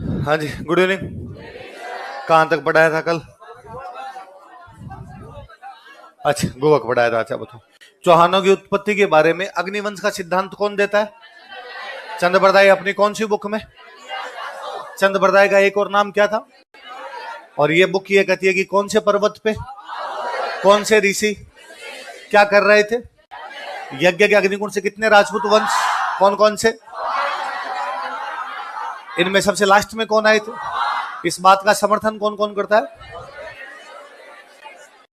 हाँ जी, good evening. कहाँ तक पढ़ाया था कल? अच्छा, गोवा का पढ़ाया था। अच्छा बताओ, चौहानों की उत्पत्ति के बारे में अग्निवंश का सिद्धांत कौन देता है? चंद्रबरदाई। अपनी कौन सी बुक में? चंद्रबरदाई का एक और नाम क्या था? और ये बुक ये कहती है कि कौन से पर्वत पे कौन से ऋषि क्या कर रहे थे? यज्ञ के अग्निकुंड से कितने राजपूत वंश, कौन कौन से? इनमें सबसे लास्ट में कौन आए थे? इस बात का समर्थन कौन कौन करता है?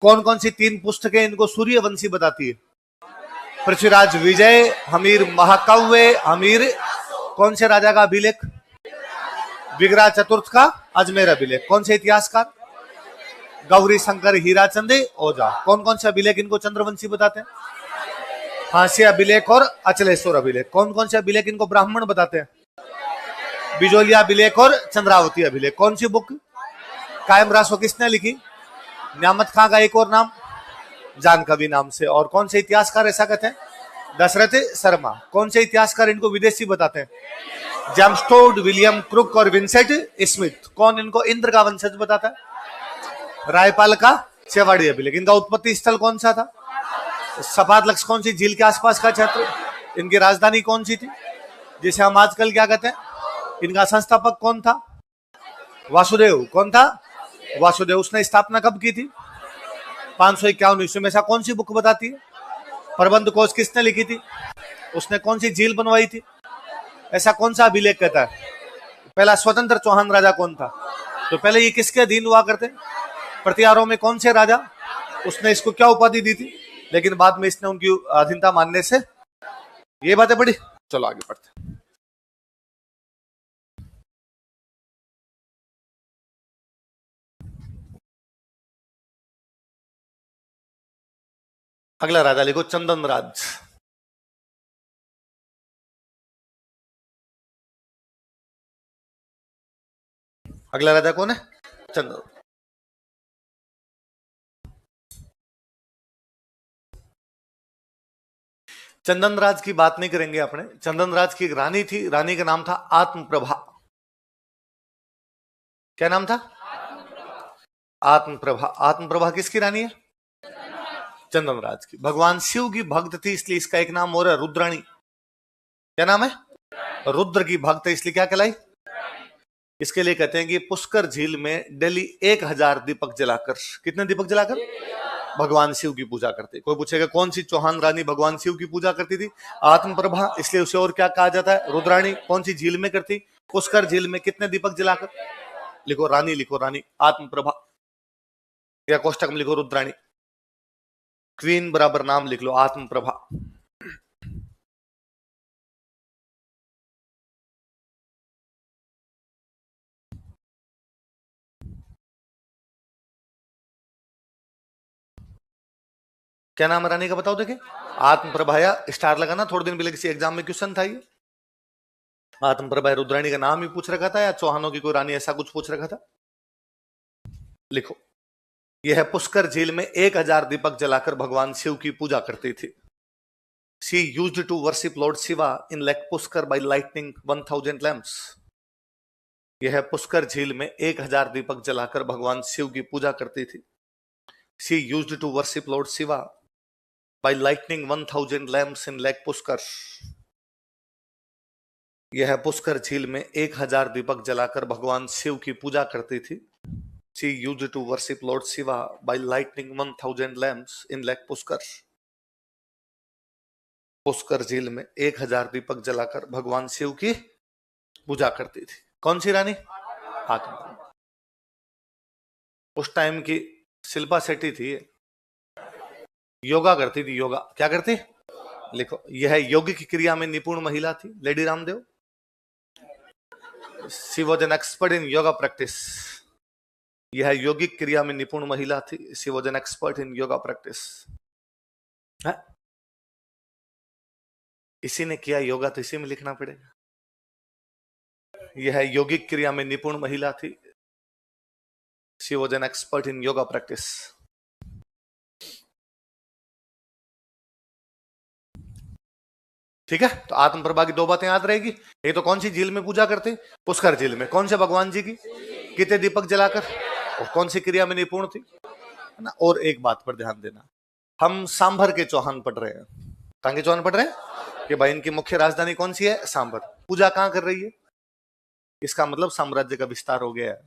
कौन कौन सी तीन पुस्तकें इनको सूर्यवंशी बताती है? पृथ्वीराज विजय, हमीर महाकाव्य, हमीर कौन से राजा का अभिलेख? विग्रह चतुर्थ का अजमेर अभिलेख। कौन से इतिहासकार? गौरी शंकर हीराचंद ओझा। कौन कौन से अभिलेख इनको चंद्रवंशी बताते हैं? हास्य अभिलेख और अचलेश्वर अभिलेख। कौन कौन से अभिलेख इनको ब्राह्मण बताते हैं? बिजोलिया अभिलेख और चंद्रावती अभिलेख। कौन सी बुक कायम रासो किसने लिखी? न्यामत खां का एक और नाम जानकवि नाम से। और कौन से इतिहासकार ऐसा कहते हैं? दशरथ शर्मा। कौन से इतिहासकार इनको विदेशी बताते हैं? जेम्स टोड, विलियम क्रुक और विंसेंट स्मिथ। कौन इनको इंद्र का वंशज बताता है? रायपाल का चेवाड़ी अभिलेख। इनका उत्पत्ति स्थल कौन सा था? सपाट लक्ष्य कौन सी झील के आसपास का क्षेत्र? इनकी राजधानी कौन सी थी, जिसे हम आजकल क्या कहते हैं? इनका संस्थापक कौन था? वासुदेव। कौन था? वासुदेव। उसने स्थापना कब की थी? 551 ईस्वी में। ऐसा कौन सी बुक बताती है? प्रबंध कोश किसने लिखी थी? उसने कौन सी झील बनवाई थी? ऐसा कौन सा अभिलेख कहता है? पहला स्वतंत्र चौहान राजा कौन था? तो पहले ये किसके अधीन हुआ करते? प्रतिहारों में कौन से राजा? उसने इसको क्या उपाधि दी थी? लेकिन बाद में इसने उनकी अधीनता मानने से ये बातें पढ़ी। चलो आगे पढ़ते। अगला राजा लिखो चंदन राज। अगला राजा कौन है? चंदन। चंदन राज की बात नहीं करेंगे अपने। चंदन राज की एक रानी थी, रानी का नाम था आत्मप्रभा। क्या नाम था? आत्मप्रभा। आत्मप्रभा किसकी रानी है? चंदन राज की। भगवान शिव की भक्त थी, इसलिए इसका एक नाम और है रुद्राणी। क्या नाम है? रुद्र की भक्त है, इसलिए क्या कहलाई? इसके लिए कहते हैं कि पुष्कर झील में डेली 1000 दीपक जलाकर, कितने दीपक जलाकर भगवान शिव की पूजा करते। कोई पूछेगा कौन सी चौहान रानी भगवान शिव की पूजा करती थी? आत्मप्रभा, इसलिए उसे और क्या कहा जाता है? रुद्राणी। कौन सी झील में करती? पुष्कर झील में। कितने दीपक जलाकर? लिखो रानी, लिखो रानी आत्मप्रभा, या कोष्टक में लिखो रुद्राणी। क्वीन बराबर नाम लिख लो आत्मप्रभा। क्या नाम है रानी का बताओ देखे? आत्मप्रभा। या स्टार लगाना, थोड़े दिन पहले किसी एग्जाम में क्वेश्चन था ये। आत्मप्रभा रुद्राणी का नाम ही पूछ रखा था, या चौहानों की कोई रानी ऐसा कुछ पूछ रखा था? लिखो। यह पुष्कर झील में 1000 दीपक जलाकर भगवान शिव की पूजा करती थी। She used to worship Lord Shiva in Lake Pushkar by lighting 1000 lamps. यह पुष्कर झील में 1000 दीपक जलाकर भगवान शिव की पूजा करती थी। She used to worship Lord Shiva by lighting 1000 lamps in Lake Pushkar. यह पुष्कर झील में 1000 दीपक जलाकर भगवान शिव की पूजा करती थी। She used to worship Lord Shiva by lighting 1000 lamps in Lake Pushkar. Pushkar झील में 1000 दीपक जलाकर भगवान शिव की पूजा करती थी। कौन सी रानी? आत्मा। उस टाइम की शिल्पा शेट्टी थी, योगा करती थी। योगा क्या करती? लिखो। यह यौगिक क्रिया में निपुण महिला थी, lady Ramdev. She was an expert in yoga practice. यह यौगिक क्रिया में निपुण महिला थी। She was an expert in yoga practice. इसी ने किया योगा, तो इसी में लिखना पड़ेगा। यह यौगिक क्रिया में निपुण महिला थी। She was an expert in yoga practice. ठीक है, तो आत्म प्रभा की दो बातें याद रहेगी। एक तो कौन सी झील में पूजा करते? पुष्कर झील में। कौन से भगवान जी की? कितने दीपक जलाकर? और कौन सी क्रिया में निपुण थी? है ना। और एक बात पर ध्यान देना, हम सांभर के चौहान पढ़ रहे हैं। कहां के चौहान पढ़ रहे हैं? कि भाई इनकी मुख्य राजधानी कौन सी है? सांभर। पूजा कहां कर रही है? इसका मतलब साम्राज्य का विस्तार हो गया है।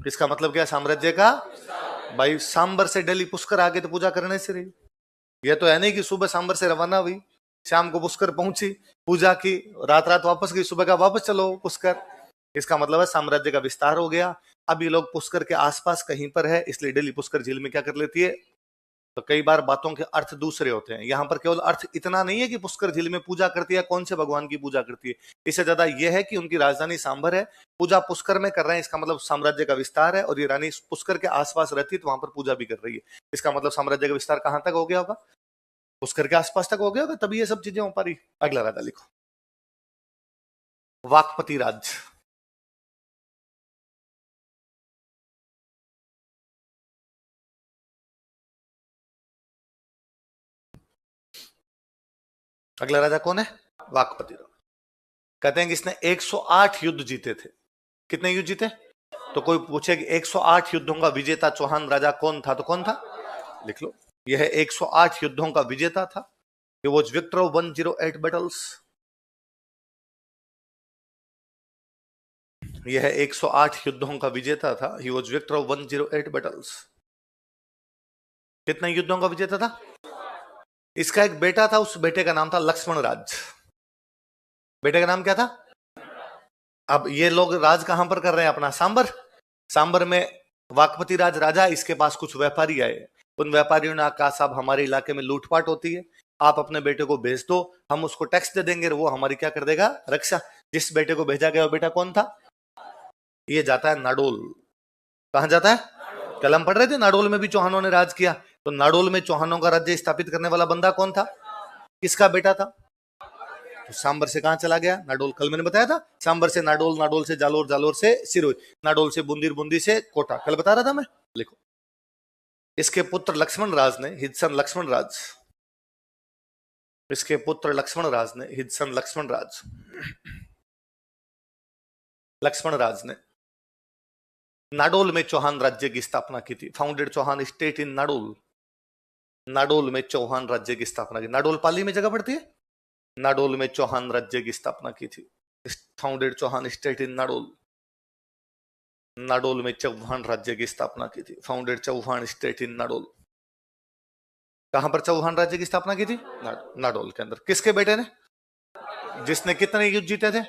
इसका मतलब क्या? साम्राज्य का। भाई सांबर से दिल्ली पुष्कर आगे तो पूजा करने से रही। यह तो है नहीं कि सुबह सांबर से रवाना हुई, शाम को पुष्कर पहुंची, पूजा की, रात रात वापस गई, सुबह का वापस चलो पुष्कर। इसका मतलब है साम्राज्य का विस्तार हो गया। अब ये लोग पुष्कर के आसपास कहीं पर है, इसलिए दिल्ली पुष्कर झील में क्या कर लेती है। तो कई बार बातों के अर्थ दूसरे होते हैं। यहां पर केवल अर्थ इतना नहीं है कि पुष्कर झील में पूजा करती है, कौन से भगवान की पूजा करती है। इससे ज्यादा यह है कि उनकी राजधानी सांभर है, पूजा पुष्कर में कर रहे हैं। इसका मतलब साम्राज्य का विस्तार है, और ये रानी पुष्कर के आसपास रहती है तो वहां पर पूजा भी कर रही है। इसका मतलब साम्राज्य का विस्तार कहां तक हो गया होगा? पुष्कर के आसपास तक हो गया होगा, तभी ये सब चीजें हो पा रही। अगला राजा लिखो, वाकपति राज्य। अगला राजा कौन है? वाकपति राजा। कहते हैं कि इसने 108 युद्ध जीते थे। कितने युद्ध जीते? तो कोई पूछे कि 108 युद्धों का विजेता चौहान राजा कौन था, तो कौन था? लिख लो, यह 108 युद्धों का विजेता था। He was victor of 108 battles. यह 108 युद्धों का विजेता था। He was victor of 108 battles. कितने युद्धों का विजेता था? इसका एक बेटा था, उस बेटे का नाम था लक्ष्मण राज। बेटे का नाम क्या था? अब ये लोग राज कहां पर कर रहे हैं अपना? सांबर। सांबर में वाकपति राज राजा, इसके पास कुछ व्यापारी आए। उन व्यापारियों ने कहा साहब हमारे इलाके में लूटपाट होती है, आप अपने बेटे को भेज दो, हम उसको टैक्स दे देंगे, वो हमारी क्या कर देगा? रक्षा। जिस बेटे को भेजा गया वो बेटा कौन था? ये जाता है नाडोल। कहां जाता है? कल हम पढ़ रहे थे नाडोल में भी चौहानों ने राज किया, तो नाडोल में चौहानों का राज्य स्थापित करने वाला बंदा कौन था? किसका बेटा था? तो सांबर से कहां चला गया? नाडोल। कल मैंने बताया था, सांबर से नाडोल, नाडोल से जालोर, जालोर से सिरोही, नाडोल से बुंदीर, बुंदी से कोटा। कल बता रहा था मैं। लिखो, इसके पुत्र लक्ष्मण राज ने, हिजसन लक्ष्मण राज, इसके पुत्र लक्ष्मण राज ने, हिजसन लक्ष्मण राज, लक्ष्मण राज ने नाडोल में चौहान राज्य की स्थापना की थी। Founded Chauhan state in Nadol. Nadol में चौहान राज्य की स्थापना की। नाडोल पाली में जगह पड़ती है। नाडोल में चौहान राज्य की स्थापना की थी। Founded Chauhan state in Nadol. Nadol में चौहान राज्य की स्थापना की थी। Founded Chauhan state in Nadol. कहां पर चौहान राज्य की स्थापना की थी? नाडोल के अंदर। किसके बेटे ने? जिसने कितने युद्ध जीते थे?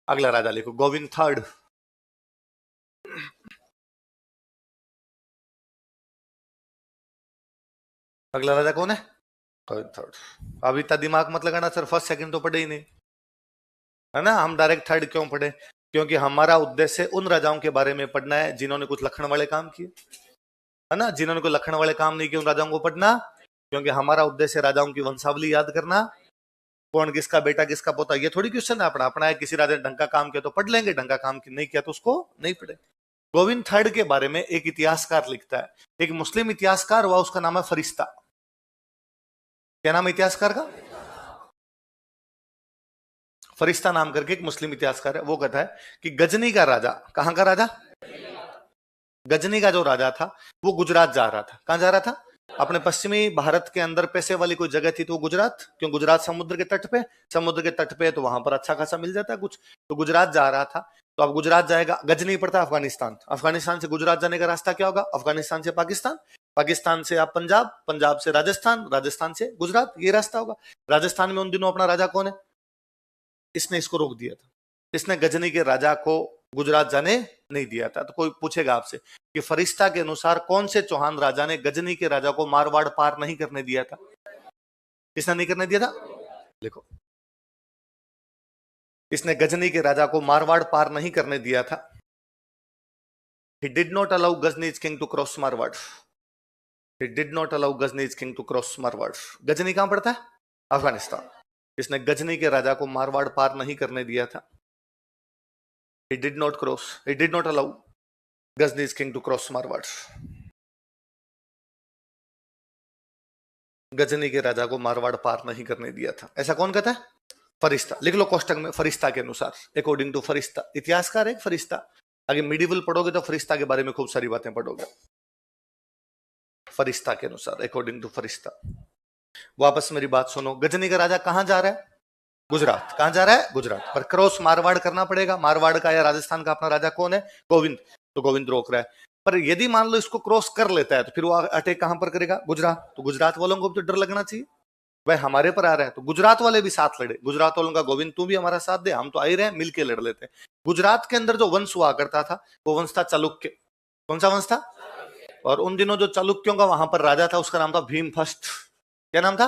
अगला राजा लिखो, गोविंद थर्ड। अगला राजा कौन है? गोविंद थर्ड। अब इतना दिमाग मत लगाना सर, फर्स्ट सेकंड तो पढ़े ही नहीं, है ना। हम डायरेक्ट थर्ड क्यों पढ़े? क्योंकि हमारा उद्देश्य उन राजाओं के बारे में पढ़ना है जिन्होंने कुछ लखन वाले काम किए, है ना। जिन्होंने कोई लखन वाले काम नहीं किए उन राजाओं को पढ़ना, क्योंकि हमारा उद्देश्य राजाओं की वंशावली याद करना, कौन किसका बेटा किसका पोता। ये थोड़ी क्वेश्चन है अपना अपना है, किसी राजा ने ढंग का काम किया तो पढ़ लेंगे, ढंग का काम नहीं किया तो उसको नहीं पढ़े। गोविंद थर्ड के बारे में एक इतिहासकार लिखता है, एक मुस्लिम इतिहासकार हुआ, उसका नाम है फरिश्ता। क्या नाम है इतिहासकार का? फरिश्ता नाम करके एक मुस्लिम इतिहासकार है। वो कहता है कि गजनी का राजा, कहां का राजा? गजनी का जो राजा था वो गुजरात जा रहा था। कहां जा रहा था? अपने पश्चिमी भारत के अंदर पैसे वाली कोई जगह थी तो वो गुजरात। क्यों? गुजरात समुद्र के तट पे, समुद्र के तट पे तो वहां पर अच्छा खासा मिल जाता है कुछ, तो गुजरात जा रहा था। तो अब गुजरात जाएगा, गजनी पड़ता है अफगानिस्तान, अफगानिस्तान से गुजरात जाने का रास्ता क्या होगा? अफगानिस्तान से पाकिस्तान, पाकिस्तान से आप पंजाब, पंजाब से राजस्थान, राजस्थान से गुजरात, ये रास्ता होगा। राजस्थान में उन दिनों अपना राजा कौन है? इसने इसको रोक दिया था, इसने गजनी के राजा को गुजरात जाने नहीं दिया था। तो कोई पूछेगा आपसे कि फरिश्ता के अनुसार कौन से चौहान राजा ने गजनी के राजा को मारवाड़ पार नहीं करने दिया था? किसने नहीं करने दिया था? देखो, इसने गजनी के राजा को मारवाड़ पार नहीं करने दिया था। He did not allow Ghaznich king to cross Marwad. He did not allow Ghaznich king to cross Marwad. Ghazni कहां पड़ता है? अफगानिस्तान। इसने गजनी के राजा को मारवाड़ पार नहीं करने दिया था। He did not cross. He did not allow Ghaznich king to cross Marwad. Ghazni के राजा को मारवाड़ पार नहीं करने दिया था, ऐसा कौन कहता है? फरिश्ता। लिख लो कोष्टक में, फरिश्ता के अनुसार, अकॉर्डिंग टू फरिश्ता। इतिहासकार एक फरिश्ता, आगे मिडिवल पढ़ोगे तो फरिश्ता के बारे में खूब सारी बातें पढ़ोगे। फरिश्ता के अनुसार, अकॉर्डिंग टू फरिश्ता। वापस मेरी बात सुनो, गजनी का राजा कहां जा रहा है? गुजरात। कहां जा रहा है? गुजरात। पर क्रॉस मारवाड़ करना पड़ेगा। मारवाड़ का या राजस्थान का अपना राजा कौन है? गोविंद। तो गोविंद रोक रहा है। पर यदि मान लो इसको क्रॉस कर लेता है तो फिर वो अटैक कहां पर करेगा? गुजरात। तो गुजरात वालों को भी तो डर लगना चाहिए, भाई हमारे पर आ रहा है। तो गुजरात वाले भी साथ लड़े। गुजरात वालों का गोविंद तू भी हमारा साथ दे, हम तो आ ही रहे हैं, मिलके लड़ लेते हैं। गुजरात के अंदर जो वंश हुआ करता था वो वंश था चालुक्य। कौन सा वंश था? और उन दिनों जो चालुक्यों का वहां पर राजा था उसका नाम था भीम फर्स्ट। क्या नाम था?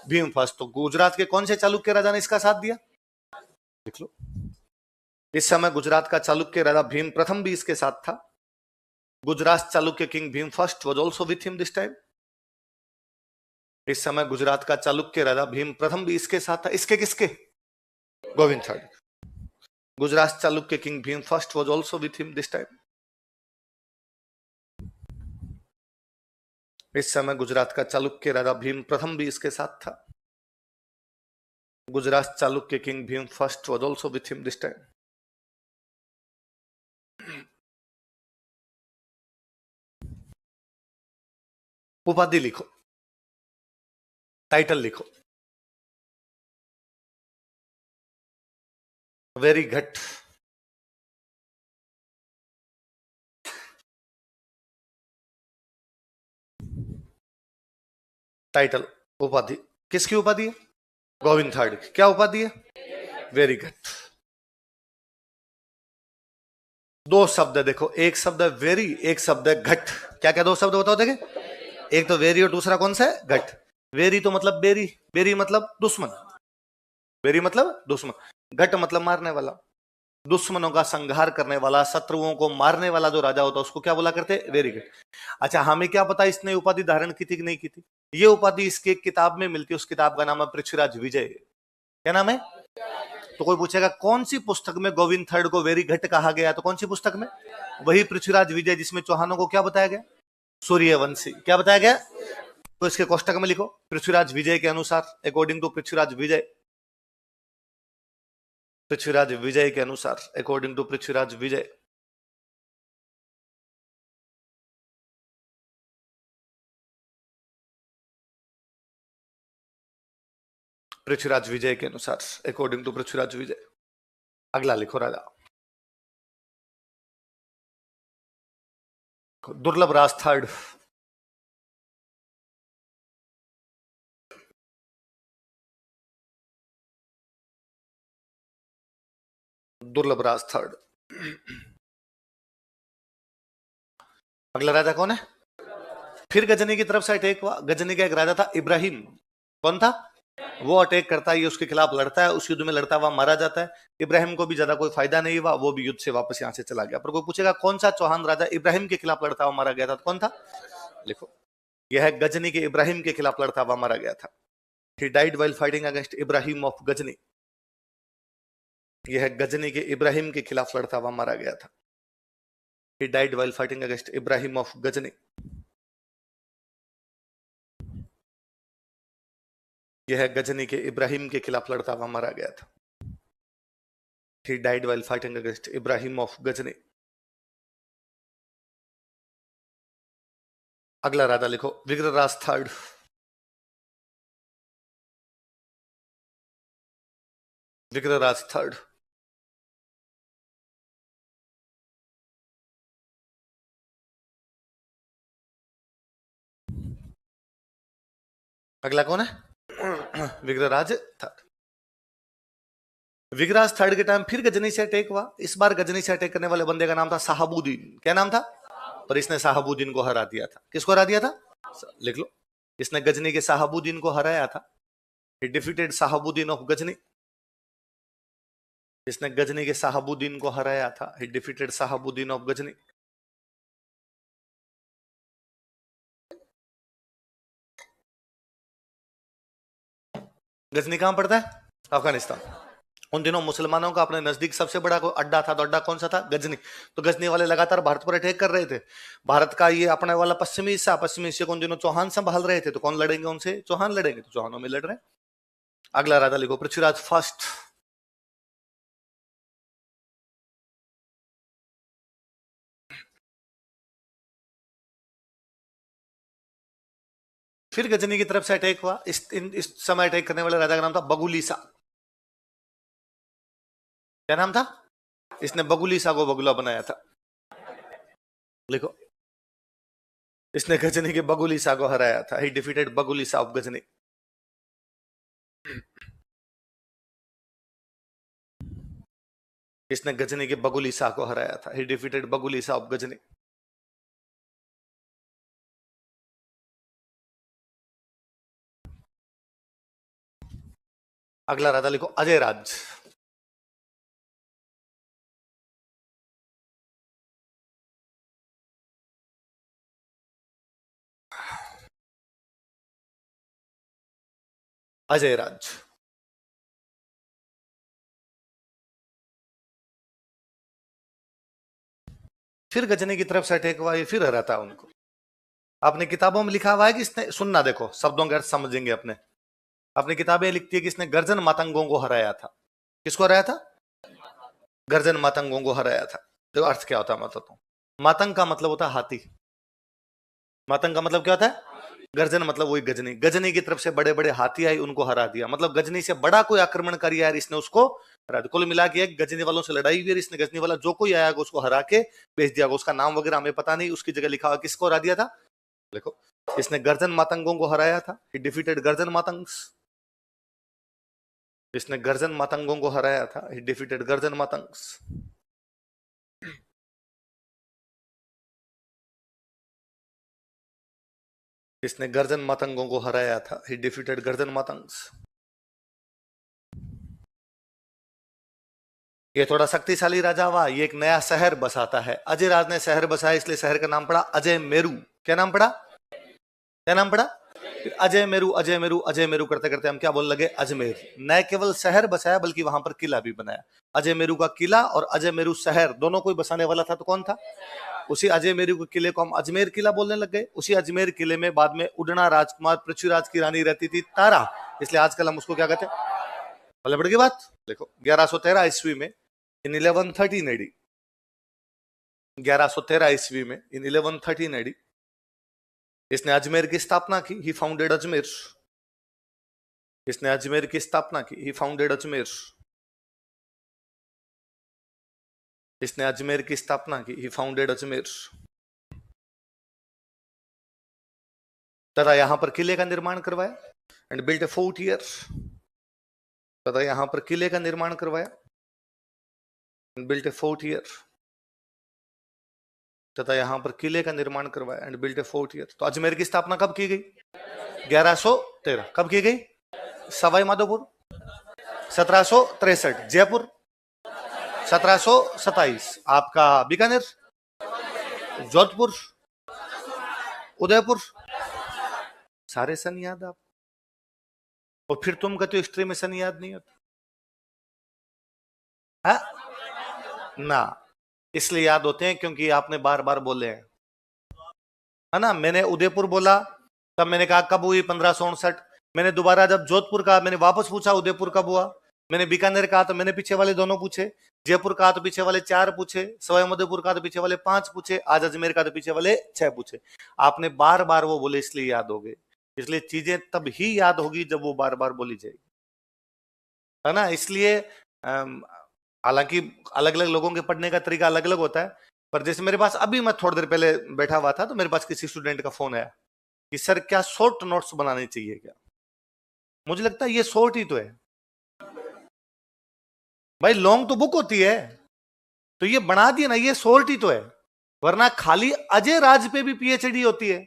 भीम फर्स्ट। तो गुजरात के कौन से चालुक्य राजा ने इसका साथ दिया? देख लो, इस समय गुजरात का चालुक्य राजा भीम प्रथम भी इसके साथ था। Gujarat Chalukya king Bhim first was also with him this time. इस समय गुजरात का चालुक्य राजा भीम प्रथम भी इसके साथ था। इसके किसके? Govind third. Gujarat Chalukya king Bhim first was also with him this time. इस समय गुजरात का चालुक्य राजा भीम प्रथम भी इसके साथ था। Gujarat Chalukya king Bhim first was also with him this time. उपाधि लिखो, टाइटल लिखो। वेरी घट। टाइटल, उपाधि। किसकी उपाधि है? गोविंद थर्ड की। क्या उपाधि है? वेरी घट। दो शब्द है, देखो, एक शब्द है वेरी, एक शब्द है घट। क्या क्या दो शब्द बताओ देखे? एक तो वेरी और दूसरा कौन सा है? घट। वेरी तो मतलब बेरी, बेरी मतलब दुश्मन, बेरी मतलब दुश्मन, घट मतलब मारने वाला। दुश्मनों का संहार करने वाला, शत्रुओं को मारने वाला जो राजा होता है उसको क्या बोला करते? Very good. अच्छा, हमें क्या पता इसने उपाधि धारण की थी कि नहीं की थी? ये उपाधि इसकी एक किताब में मिलती है, उस किताब का नाम है पृथ्वीराज विजय। क्या नाम है? तो कोई पूछेगा कौन सी पुस्तक में गोविंद थर्ड को वेरी घट कहा गया? तो कौन सी पुस्तक में? वही पृथ्वीराज विजय, जिसमें चौहानों को क्या बताया गया? सूर्यवंशी। क्या बताया गया? तो इसके कोष्टक में लिखो, पृथ्वीराज विजय के अनुसार, अकॉर्डिंग टू पृथ्वीराज विजय। पृथ्वीराज विजय के अनुसार, अकॉर्डिंग टू पृथ्वीराज विजय। पृथ्वीराज विजय के अनुसार, अकॉर्डिंग टू पृथ्वीराज विजय। अगला लिखो राजा, दुर्लभ राज थर्ड। दुर्लभ राज थर्ड। अगला राजा कौन है? फिर गजनी की तरफ से अटैक हुआ। गजनी का एक राजा था इब्राहिम। कौन था? वो अटैक करता है, ये उसके खिलाफ लड़ता है, उस युद्ध में लड़ता हुआ मारा जाता है। इब्राहिम को भी ज्यादा कोई फायदा नहीं हुआ, वो भी युद्ध से वापस यहां से चला गया। पर कोई पूछेगा कौन सा चौहान राजा इब्राहिम के खिलाफ लड़ता हुआ मारा गया था? तो कौन था? लिखो, यह गजनी के इब्राहिम के खिलाफ लड़ता हुआ मारा गया था। He died while fighting against Ibrahim of Ghazni. यह गजनी के इब्राहिम के खिलाफ लड़ता हुआ मारा गया था। He died while fighting against Ibrahim of Ghazni. यह गजनी के इब्राहिम के खिलाफ लड़ता हुआ मारा गया था। He died while fighting against Ibrahim of Ghazni. अगला राजा लिखो, विग्रराज थर्ड। विग्रराज थर्ड। अगला कौन है? विग्रराज थर्ड। विग्रराज थर्ड के टाइम फिर गजनी से अटैक हुआ। इस बार गजनी से अटैक करने वाले बंदे का नाम था साहबुद्दीन। क्या नाम था? पर इसने साहबुद्दीन को हरा दिया था। किसको हरा दिया था? लिख लो, इसने गजनी के साहबुद्दीन को हराया था। He defeated Sahabuddin of Ghazni. इसने गजनी के साहबुद्दीन को हराया था। He defeated Sahabuddin of Ghazni. Ghazni कहां पड़ता है? अफगानिस्तान। उन दिनों मुसलमानों का अपने नजदीक सबसे बड़ा कोई अड्डा था, तो अड्डा कौन सा था? गजनी। तो गजनी वाले लगातार भारत पर अटैक कर रहे थे। भारत का ये अपने वाला पश्चिमी हिस्से को उन दिनों चौहान संभाल रहे थे, तो कौन लड़ेंगे उनसे? चौहान लड़ेंगे, तो चौहानों में लड़ रहे हैं। अगला राजा लिखो, पृथ्वीराज फर्स्ट। फिर गजनी की तरफ से अटैक हुआ। इस समय अटैक करने वाले राजा का नाम था बगुलीसा। क्या नाम था? इसने बगुलीसा को बगुला बनाया था। लिखो, इसने गजनी के बगुलीसा को हराया था। ही डिफीटेड बगुलीसा ऑफ गजनी। इसने गजनी के बगुलीसा को हराया था। ही डिफीटेड बगुलीसा ऑफ गजनी। अगला राजा लिखो, अजय राज। अजय राज। फिर गजनी की तरफ से अटैक हुआ, ये फिर हराता उनको। अपनी किताबों में लिखा हुआ है कि इसने, सुनना देखो, शब्दों के अर्थ समझेंगे अपने। अपनी किताबें लिखती है कि इसने गर्जन मातंगों को हराया था। किसको हराया था? गर्जन मातंगों को हराया था। तो अर्थ क्या होता है मैं बताता हूं। मातंग का मतलब होता है हाथी। मातंग का मतलब क्या होता है? गर्जन मतलब वही गजनी। गजनी की तरफ से बड़े बड़े हाथी आई, उनको हरा दिया। मतलब गजनी से बड़ा कोई आक्रमणकारी आया, इसने उसको हरा दिया। कुल मिला के गजनी वालों से लड़ाई हुई, इसने गजनी वाला जो कोई आया उसको हरा के भेज दिया। उसका नाम वगैरह हमें पता नहीं, उसकी जगह लिखा हुआ किसको हरा दिया था। देखो, इसने गर्जन मातंगों को हराया था। ही डिफीटेड गर्जन मातंग्स। इसने गर्जन मातंगों को हराया था। ही डिफीटेड गर्जन मातंग्स। इसने गर्जन मातंगों को हराया था। ही डिफीटेड गर्जन मातंग्स। ये थोड़ा शक्तिशाली राजा हुआ। ये एक नया शहर बसाता है। अजय राज ने शहर बसाया, इसलिए शहर का नाम पड़ा अजय मेरू। क्या नाम पड़ा? क्या नाम पड़ा? अजय मेरू, अजय मेरू, अजय मेरू करते करते हम क्या बोलने लगे? अजमेर। न केवल शहर बसाया बल्कि वहां पर किला भी बनाया। अजय मेरू का किला और अजय मेरू शहर दोनों कोई बसाने वाला था, तो कौन था? उसी अजय मेरू के किले को हम अजमेर किला बोलने लग गए। उसी अजमेर किले में बाद में उड़ना राजकुमार पृथ्वीराज की रानी रहती थी, तारा। इसलिए आजकल हम उसको क्या कहते हैं? भले बढ़ गई बात। देखो, 1113 ईस्वी में, इन 1113 एडी, 1113 ईस्वी में, इन 1113 एडी, इसने अजमेर की स्थापना की। ही फाउंडेड अजमेर। इसने अजमेर की स्थापना की। ही फाउंडेड अजमेर। इसने अजमेर की स्थापना की। ही फाउंडेड अजमेर। तथा यहां पर किले का निर्माण करवाया। And built A fort here. तथा यहां पर किले का निर्माण करवाया। And built A fort here. तथा यहां पर किले का निर्माण करवाया। And built A fort here. तो अजमेर की स्थापना कब की गई? 1113। कब की गई? सवाई माधोपुर 1763। जयपुर 1727। आपका बीकानेर, जोधपुर, उदयपुर। सारे सन याद आप। और फिर तुम कहते हो हिस्ट्री में सन याद नहीं होता है ना? इसलिए याद होते हैं क्योंकि आपने बार बार बोले हैं, है ना? मैंने उदयपुर बोला, तब मैंने कहा कब हुई? 1559। मैंने दोबारा जब जोधपुर कहा, मैंने वापस पूछा उदयपुर कब हुआ। मैंने बीकानेर कहा तो मैंने पीछे वाले दोनों पूछे। जयपुर कहा तो पीछे वाले 4 पूछे। सवाई माधोपुर कहा तो पीछे वाले 5 पूछे। आज अजमेर का तो पीछे वाले 6 पूछे। आपने बार बार वो बोले, इसलिए याद हो गए। इसलिए चीजें तब ही याद होगी जब वो बार बार बोली जाएगी, है ना? इसलिए हालांकि अलग अलग लोगों के पढ़ने का तरीका अलग अलग होता है। पर जैसे मेरे पास अभी, मैं थोड़ी देर पहले बैठा हुआ था तो मेरे पास किसी स्टूडेंट का फोन आया कि सर क्या शॉर्ट नोट्स बनाने चाहिए क्या? मुझे लगता है ये शॉर्ट ही तो है भाई। लॉन्ग तो बुक होती है, तो ये बना दिया ना, ये शॉर्ट ही तो है। वरना खाली अजय राज पे भी पीएचडी होती है।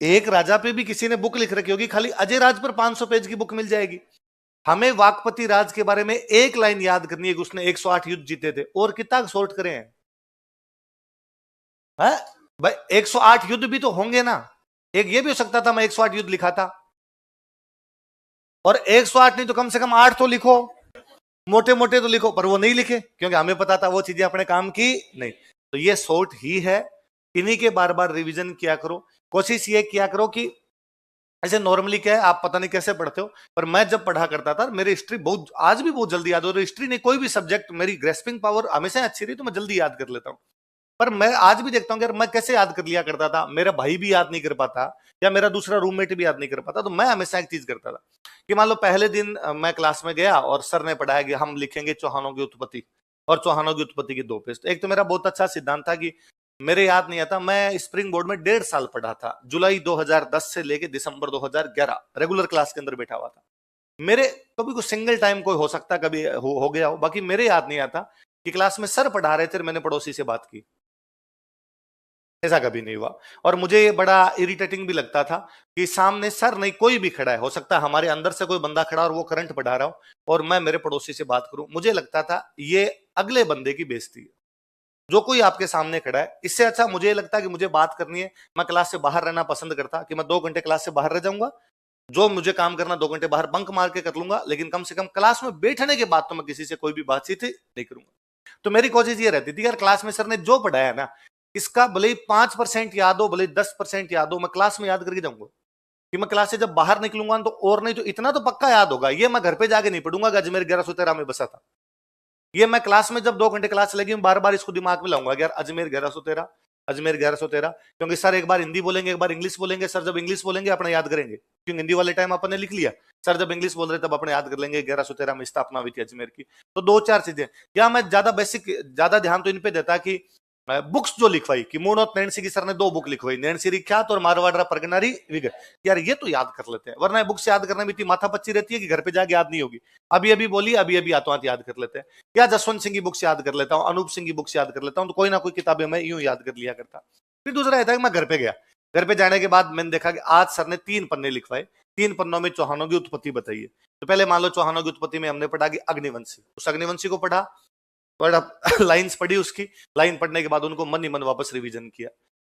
एक राजा पे भी किसी ने बुक लिख रखी होगी, खाली अजय राज पर 500 पेज की बुक मिल जाएगी। हमें वाकपति राज के बारे में एक लाइन याद करनी है कि उसने 108 युद्ध जीते थे, और कितना शॉर्ट करे हैं है? भाई 108 युद्ध भी तो होंगे ना। एक ये भी हो सकता था मैं 108 युद्ध लिखा था। और 108 नहीं तो कम से कम 8 तो लिखो, मोटे मोटे तो लिखो, पर वो नहीं लिखे क्योंकि हमें पता था वो चीजें अपने काम की नहीं। तो ये शॉर्ट ही है, इन्हीं के बार बार रिवीजन किया करो। कोशिश ये किया करो कि ऐसे नॉर्मली क्या है, आप पता नहीं कैसे पढ़ते हो, पर मैं जब पढ़ा करता था मेरी हिस्ट्री बहुत, आज भी बहुत जल्दी याद हो रही, हिस्ट्री नहीं कोई भी सब्जेक्ट, मेरी ग्रेस्पिंग पावर हमेशा अच्छी रही तो मैं जल्दी याद कर लेता हूं। पर मैं आज भी देखता हूँ यार मैं कैसे याद कर लिया करता था, मेरा भाई भी याद नहीं कर पाता या मेरा दूसरा रूममेट भी याद नहीं कर पाता। तो मैं हमेशा एक चीज करता था कि मान लो पहले दिन मैं क्लास में गया और सर ने पढ़ाया कि हम लिखेंगे चौहानों की उत्पत्ति, और चौहानों की उत्पत्ति की 2 पेज। तो एक तो मेरा बहुत अच्छा सिद्धांत था कि मेरे याद नहीं आता, मैं स्प्रिंग बोर्ड में 1.5 साल पढ़ा था, जुलाई 2010 से लेके दिसंबर 2011 रेगुलर क्लास के अंदर बैठा हुआ था। मेरे कभी कोई सिंगल टाइम कोई हो सकता कभी हो गया हो, बाकी मेरे याद नहीं आता कि क्लास में सर पढ़ा रहे थे मैंने पड़ोसी से बात की, ऐसा कभी नहीं हुआ। और मुझे ये बड़ा इरिटेटिंग भी लगता था कि सामने सर नहीं कोई भी खड़ा है, हो सकता है हमारे अंदर से कोई बंदा खड़ा और वो करंट बढ़ा रहा हो और मैं मेरे पड़ोसी से बात करूं, मुझे लगता था ये अगले बंदे की बेइज्जती है। जो कोई आपके सामने खड़ा है, इससे अच्छा मुझे लगता है कि मुझे बात करनी है, मैं क्लास से बाहर रहना पसंद करता कि मैं 2 घंटे क्लास से बाहर रह जाऊंगा, जो मुझे काम करना 2 घंटे बाहर बंक मार के कर लूंगा, लेकिन कम से कम क्लास में बैठने के बाद तो मैं किसी से कोई भी बातचीत नहीं करूंगा। तो मेरी कोशिश ये रहती थी यार क्लास में सर ने जो पढ़ाया ना, इसका भले ही 5% याद हो, भले ही 10% याद हो, मैं क्लास में याद करके जाऊंगा कि मैं क्लास से जब बाहर निकलूंगा तो, और नहीं तो इतना तो पक्का याद होगा, ये मैं घर पे जाके नहीं पढ़ूंगा अजमेर 1113 में बसा था। ये मैं क्लास में जब 2 घंटे क्लास लगी बार बार इसको दिमाग में लाऊंगा यार अजमेर 1113, अजमेर 1113, क्योंकि सर एक बार हिंदी बोलेंगे एक बार इंग्लिश बोलेंगे, सर जब इंग्लिश बोलेंगे अपने याद करेंगे क्योंकि हिंदी वाले टाइम अपन ने लिख लिया, सर जब इंग्लिश बोल रहे तब अपने याद कर लेंगे 1113 में स्थापना हुई थी अजमेर की। तो 2-4 चीजें, या मैं ज्यादा बेसिक ज्यादा ध्यान तो इन पे देता कि बुक्स जो लिखवाई कि मूणोत नैणसी की सर ने 2 बुक लिखवाई, नैणसी रिख्यात और मारवाड़ा परगनारी विगत, यार ये तो याद कर लेते हैं, वरना बुक्स याद करने में इतनी माथा पच्ची रहती है कि घर पे जाके याद नहीं होगी। अभी अभी बोली अभी अभी आतो आत याद कर लेते हैं, या जसवंत सिंह की बुक्स याद कर लेता हूँ, अनूप सिंह की बुक्स याद कर लेता हूँ, तो कोई ना कोई किताबें मैं यूं याद कर लिया करता। फिर दूसरा रहता है कि मैं घर पे गया, घर पे जाने के बाद मैंने देखा कि आज सर ने 3 पन्ने लिखवाए, 3 पन्नों में चौहानों की उत्पत्ति बताइए। तो पहले मान लो चौहानों की उत्पत्ति में हमने पढ़ा कि अग्निवंशी, उस अग्निवंशी को पढ़ा, बड़ा लाइंस पढ़ी, उसकी लाइन पढ़ने के बाद उनको मन ही मन वापस रिवीजन किया।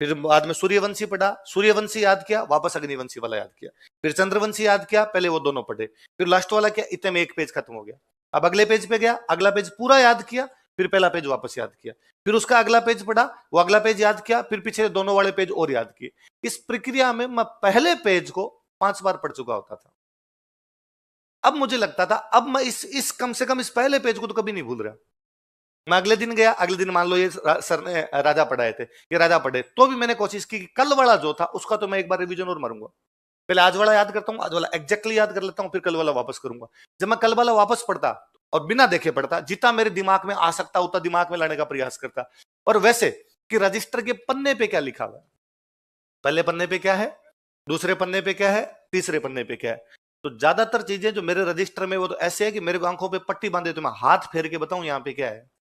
फिर बाद में सूर्यवंशी पढ़ा, सूर्यवंशी याद किया, वापस अग्निवंशी वाला याद किया, फिर चंद्रवंशी याद किया, पहले वो दोनों पढ़े, फिर लास्ट वाला क्या, इतने में एक पेज खत्म हो गया। अब अगले पेज पे गया, अगला पेज पूरा याद किया, फिर पहला पेज वापस याद किया, फिर उसका अगला पेज पढ़ा, वो अगला पेज याद किया, फिर पीछे दोनों वाले पेज और याद किए। इस प्रक्रिया में मैं पहले पेज को 5 बार पढ़ चुका होता था। अब मुझे लगता था अब मैं इस कम से कम इस पहले पेज को तो कभी नहीं भूल रहा। मैं अगले दिन गया, अगले दिन मान लो ये सर ने राजा पढ़ाए थे, ये राजा पढ़े, तो भी मैंने कोशिश की कि कल वाला जो था उसका तो मैं एक बार रिवीजन और मारूंगा, पहले आज वाला याद करता हूँ, आज वाला एग्जैक्टली याद कर लेता हूँ, फिर कल वाला वापस करूंगा। जब मैं कल वाला वापस पढ़ता और बिना देखे पढ़ता, जितना मेरे दिमाग में आ सकता उतना दिमाग में लाने का प्रयास करता। और वैसे कि रजिस्टर के पन्ने पे क्या लिखा हुआ है, पहले पन्ने पे क्या है, दूसरे पन्ने पे क्या है, तीसरे पन्ने पे क्या है। तो ज्यादातर चीजें जो मेरे रजिस्टर में वो तो ऐसे है कि मेरे आंखों पे पट्टी बांधे तो मैं हाथ फेर के बताऊं यहाँ पे क्या है,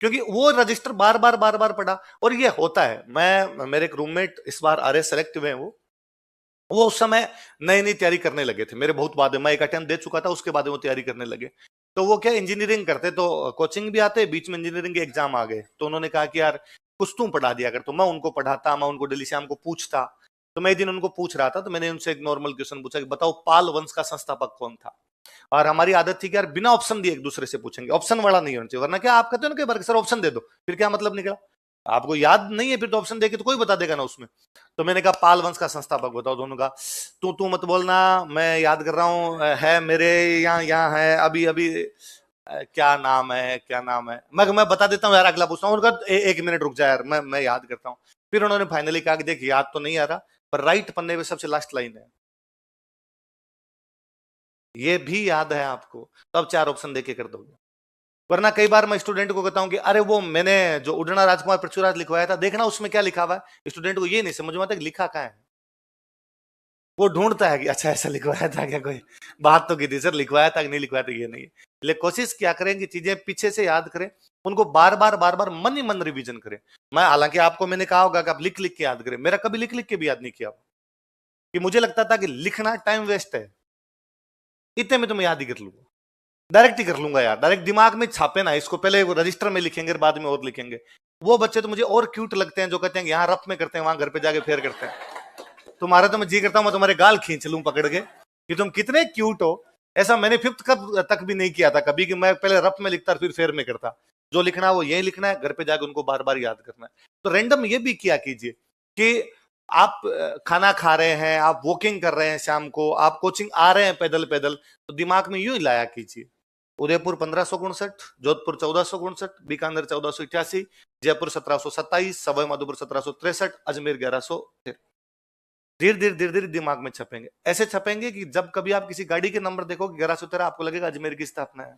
क्योंकि वो रजिस्टर बार बार पढ़ा। और ये होता है, मैं मेरे एक रूममेट इस बार आरए सेलेक्ट हुए हैं, वो उस समय नई नई तैयारी करने लगे थे, मेरे बहुत बाद में, मैं एक अटेम्प्ट दे चुका था, उसके बाद वो तैयारी करने लगे। तो वो क्या इंजीनियरिंग करते, तो कोचिंग भी आते, बीच में इंजीनियरिंग के एग्जाम आ गए, तो उन्होंने कहा कि यार कुछ तुम पढ़ा दिया कर, तो मैं उनको पढ़ाता, मैं उनको डेली शाम को पूछता। तो मैं एक दिन उनको पूछ रहा था, तो मैंने उनसे एक नॉर्मल क्वेश्चन पूछा कि बताओ पाल वंश का संस्थापक कौन था। और हमारी आदत थी कि यार बिना ऑप्शन दिए एक दूसरे से पूछेंगे, ऑप्शन वाला नहीं होना चाहिए, वरना क्या आप कहते हो ना कि बार सर ऑप्शन दे दो, फिर क्या मतलब निकला, आपको याद नहीं है फिर तो ऑप्शन देके तो कोई बता देगा ना उसमें। तो मैंने कहा पाल वंश का संस्थापक बताओ, दोनों का तू मत बोलना, मैं याद कर रहा हूँ, है मेरे यहाँ है अभी अभी, क्या नाम है क्या नाम है, मैं बता देता हूँ यार, अगला पूछता हूँ। उनका एक मिनट रुक जा यार, मैं याद करता हूँ। फिर उन्होंने फाइनली कहा कि देख याद तो नहीं आ रहा, पर राइट पन्ने पे सबसे लास्ट लाइन है, ये भी याद है आपको, तो अब 4 ऑप्शन देके कर दोगे। वरना कई बार मैं स्टूडेंट को कहता हूं कि अरे वो मैंने जो उड़ना राजकुमार पृथ्वीराज लिखवाया था, देखना उसमें क्या लिखा हुआ है। स्टूडेंट को ये नहीं समझ में आता कि लिखा कहाँ है, वो ढूंढता है कि अच्छा ऐसा लिखवाया था क्या, कोई बात तो की थी सर, लिखवाया था कि नहीं लिखवाया था, ये नहीं है। इसलिए कोशिश क्या करें कि चीजें पीछे से याद करें, उनको बार बार मन ही मन रिवीजन करें। मैं हालांकि आपको मैंने कहा होगा कि आप लिख लिख के याद करें, मेरा कभी लिख लिख के भी याद नहीं किया, कि मुझे लगता था कि लिखना टाइम वेस्ट है, इतने में तो मैं याद ही कर लूंगा, डायरेक्ट ही कर लूंगा यार, डायरेक्ट दिमाग में छापे ना इसको, पहले रजिस्टर में लिखेंगे बाद में और लिखेंगे। वो बच्चे तो मुझे और क्यूट लगते हैं जो कहते हैं यहाँ रफ में करते हैं, वहां घर पे जाके फेर करते हैं। तुम्हारा तो मैं जी करता हूँ मैं तुम्हारे गाल खींच लूं पकड़ के, कि तुम कितने क्यूट हो। ऐसा मैंने फिफ्थ तक भी नहीं किया था कभी, कि मैं पहले रफ में लिखता फिर फेर में करता। जो लिखना है वो यही लिखना है, घर पे जाकर उनको बार बार याद करना है। तो रैंडम ये भी किया कीजिए कि आप खाना खा रहे हैं, आप वॉकिंग कर रहे हैं, शाम को आप कोचिंग आ रहे हैं पैदल पैदल, तो दिमाग में यूं ही लाया कीजिए, उदयपुर 1559, जोधपुर 1459, बीकानेर 1488, जयपुर 1727, सवाई माधोपुर 1763, अजमेर 1100। धीरे धीरे धीरे धीरे दिमाग में छपेंगे, ऐसे छपेंगे कि जब कभी आप किसी गाड़ी के नंबर देखोगे 1113, आपको लगेगा अजमेर की स्थापना है।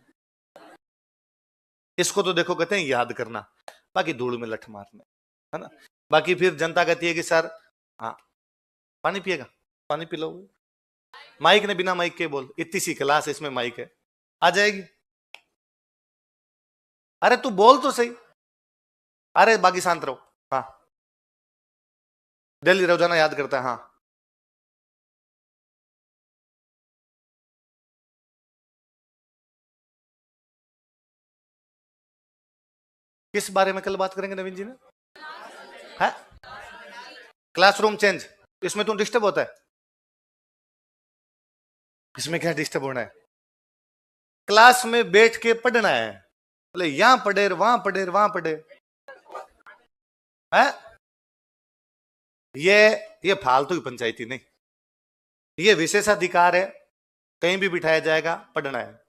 इसको तो देखो कहते हैं याद करना, बाकी धूल में लठ मारना, है ना। बाकी फिर जनता कहती है कि सर, हाँ पानी पिएगा, पानी पी लो। माइक ने बिना माइक के बोल, इतनी सी क्लास है, इसमें माइक है, आ जाएगी। अरे तू बोल तो सही, अरे बाकी शांत रहो। हाँ, डेली रोजाना याद करता है। हाँ, किस बारे में कल बात करेंगे नवीन जी ने? है क्लासरूम चेंज, इसमें तुम डिस्टर्ब होता है? इसमें क्या डिस्टर्ब होना है? क्लास में बैठ के पढ़ना है, बोले यहां पढ़े वहां पढ़े वहां पढ़े, है ये फालतू की पंचायती नहीं, ये विशेषाधिकार है, कहीं भी बिठाया जाएगा, पढ़ना है।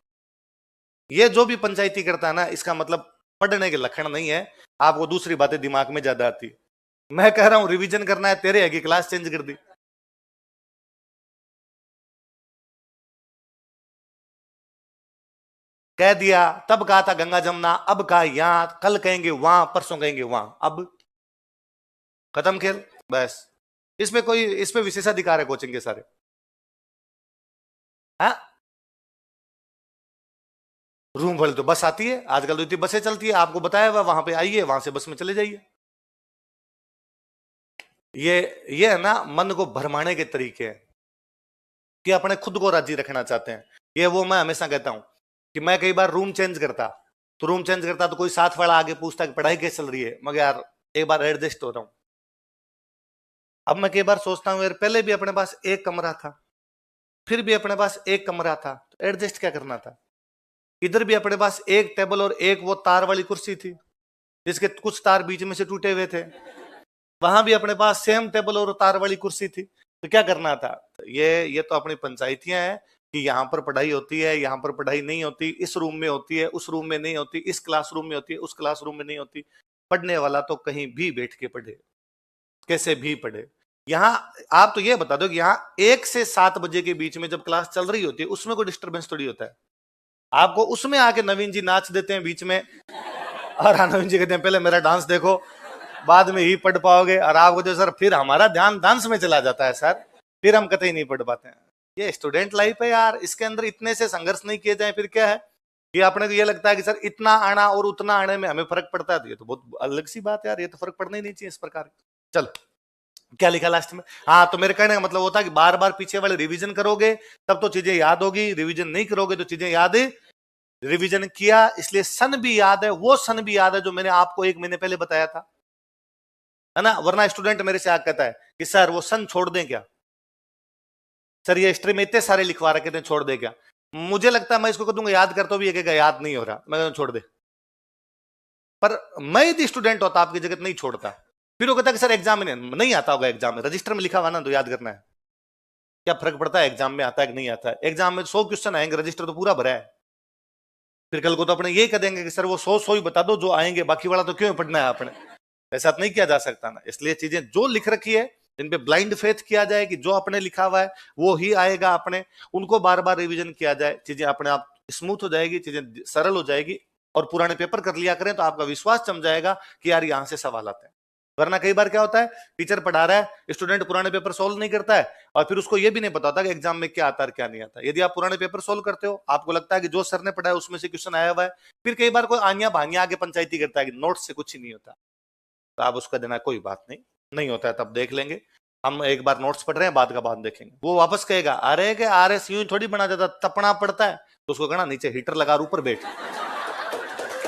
ये जो भी पंचायती करता है ना, इसका मतलब पढ़ने के लक्षण नहीं है, आपको दूसरी बातें दिमाग में ज्यादा आती है। मैं कह रहा हूं रिवीजन करना है, तेरे है कि क्लास चेंज कर दी। कह दिया, तब कहा था गंगा जमुना, अब कहा यहां, कल कहेंगे वहां, परसों कहेंगे वहां, अब खत्म खेल बस। इसमें विशेषाधिकार है कोचिंग के सारे। हाँ, रूम वाले तो बस आती है, आजकल तो इतनी बसें चलती है, आपको बताया हुआ, वहां पे आइए, वहां से बस में चले जाइए। ये है ना, मन को भरमाने के तरीके हैं कि अपने खुद को राजी रखना चाहते हैं। ये वो मैं हमेशा कहता हूं कि मैं कई बार रूम चेंज करता, तो कोई साथ वाला आगे पूछता कि पढ़ाई कैसे चल रही है, मगर यार एक बार एडजस्ट हो रहा हूं। अब मैं कई बार सोचता हूं यार, पहले भी अपने पास एक कमरा था, फिर भी अपने पास एक कमरा था, तो एडजस्ट क्या करना था। इधर भी अपने पास एक टेबल और एक वो तार वाली कुर्सी थी, जिसके कुछ तार बीच में से टूटे हुए थे, वहां भी अपने पास सेम टेबल और तार वाली कुर्सी थी, तो क्या करना था। ये तो अपनी पंचायतियां हैं कि यहाँ पर पढ़ाई होती है, यहाँ पर पढ़ाई नहीं होती, इस रूम में होती है, उस रूम में नहीं होती, इस क्लासरूम में होती है, उस क्लासरूम में नहीं होती। पढ़ने वाला तो कहीं भी बैठ के पढ़े, कैसे भी पढ़े। यहाँ आप तो ये बता दो कि यहाँ 1 से 7 बजे के बीच में जब क्लास चल रही होती है, उसमें कोई डिस्टर्बेंस थोड़ी होता है। आपको उसमें आके नवीन जी नाच देते हैं बीच में, और नवीन जी कहते हैं पहले मेरा डांस देखो, बाद में ही पढ़ पाओगे। और आपको जो सर फिर हमारा ध्यान डांस में चला जाता है सर, फिर हम कतई नहीं पढ़ पाते हैं। ये स्टूडेंट लाइफ है यार, इसके अंदर इतने से संघर्ष नहीं किए जाए फिर क्या है कि अपने को ये लगता है कि सर इतना आना और उतना आने में हमें फर्क पड़ता है। ये तो बहुत अलग सी बात है यार, ये तो फर्क पड़ना ही नहीं चाहिए इस प्रकार। चलो क्या लिखा लास्ट में? हाँ, तो मेरे कहने का मतलब होता है कि बार बार पीछे वाले रिवीजन करोगे तब तो चीजें याद होगी, रिवीजन नहीं करोगे तो चीजें याद। रिवीजन किया इसलिए सन भी याद है, वो सन भी याद है जो मैंने आपको 1 महीने पहले बताया था, है ना। वरना स्टूडेंट मेरे से आके कहता है कि सर वो सन छोड़ दें क्या, सर ये हिस्ट्री में इतने सारे लिखवा रखे थे, छोड़ दे क्या। मुझे लगता है मैं इसको कह दूंगा याद करता भी, एक याद नहीं हो रहा, मैं छोड़ दे। पर मैं यदि स्टूडेंट होता आपकी जगह नहीं छोड़ता। फिर वो कहता कि सर एग्जाम में नहीं आता होगा, एग्जाम में रजिस्टर में लिखा हुआ ना तो याद करना है, क्या फर्क पड़ता है एग्जाम में आता है कि नहीं आता है। एग्जाम में 100 क्वेश्चन आएंगे, रजिस्टर तो पूरा भरा है। फिर कल को तो अपने यही कह देंगे कि सर वो 100 ही बता दो जो आएंगे, बाकी वाला तो क्यों पढ़ना है अपने। ऐसा नहीं किया जा सकता ना। इसलिए चीजें जो लिख रखी है इन पे ब्लाइंड फेथ किया जाए कि जो अपने लिखा हुआ है वो ही आएगा अपने, उनको बार बार रिवीजन किया जाए, चीजें अपने आप स्मूथ हो जाएगी, चीजें सरल हो जाएगी। और पुराने पेपर कर लिया करें तो आपका विश्वास जम जाएगा कि यार यहां से सवाल आते हैं। वरना कई बार क्या होता है, टीचर पढ़ा रहा है, स्टूडेंट पुराने पेपर सोल्व नहीं करता है, और फिर उसको ये भी नहीं पता होता कि एग्जाम में क्या आता है क्या नहीं आता। यदि आप पुराने पेपर सोल्व करते हो, आपको लगता है कि जो सर ने पढ़ा है उसमें से क्वेश्चन आया हुआ है, फिर कई बार कोई आनिया भानिया आगे पंचायती करता है कि नोट्स से कुछ ही नहीं होता, तो आप उसका देना कोई बात नहीं, नहीं होता है तब देख लेंगे। हम एक बार नोट्स पढ़ रहे हैं, बाद का बाद देखेंगे। वो वापस कहेगा अरे के RS यूं थोड़ी बना जाता, तपना पड़ता है, तो उसको कहना नीचे हीटर लगा ऊपर बैठ,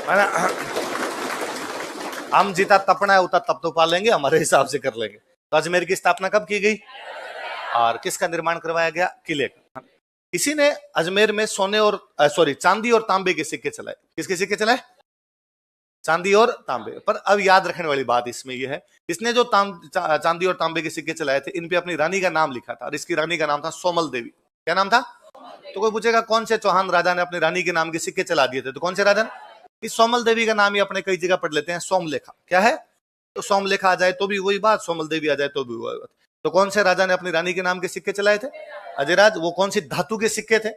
है ना। हम जितना तपना है उतना तप तो पा लेंगे, हमारे हिसाब से कर लेंगे। तो अजमेर की स्थापना कब की गई और किसका निर्माण करवाया गया? किले का। इसी ने अजमेर में सोने और चांदी और तांबे के सिक्के चलाए। किसके सिक्के चलाए? चांदी और तांबे। पर अब याद रखने वाली बात इसमें यह है, इसने जो चांदी और तांबे के सिक्के चलाए थे, इन पे अपनी रानी का नाम लिखा था, और इसकी रानी का नाम था सोमल देवी। क्या नाम था? तो कोई पूछेगा कौन से चौहान राजा ने अपनी रानी के नाम के सिक्के चला दिए थे, तो कौन से राजा ने? इस सोमल देवी का नाम ही अपने कई जगह पढ़ लेते हैं, सोमलेखा। क्या है? तो सोमलेखा आ जाए तो भी वही बात, सोमल देवी आ जाए तो भी वही बात। तो कौन से राजा ने अपनी रानी के नाम के सिक्के चलाए थे? अजयराज। वो कौन सी धातु के सिक्के थे?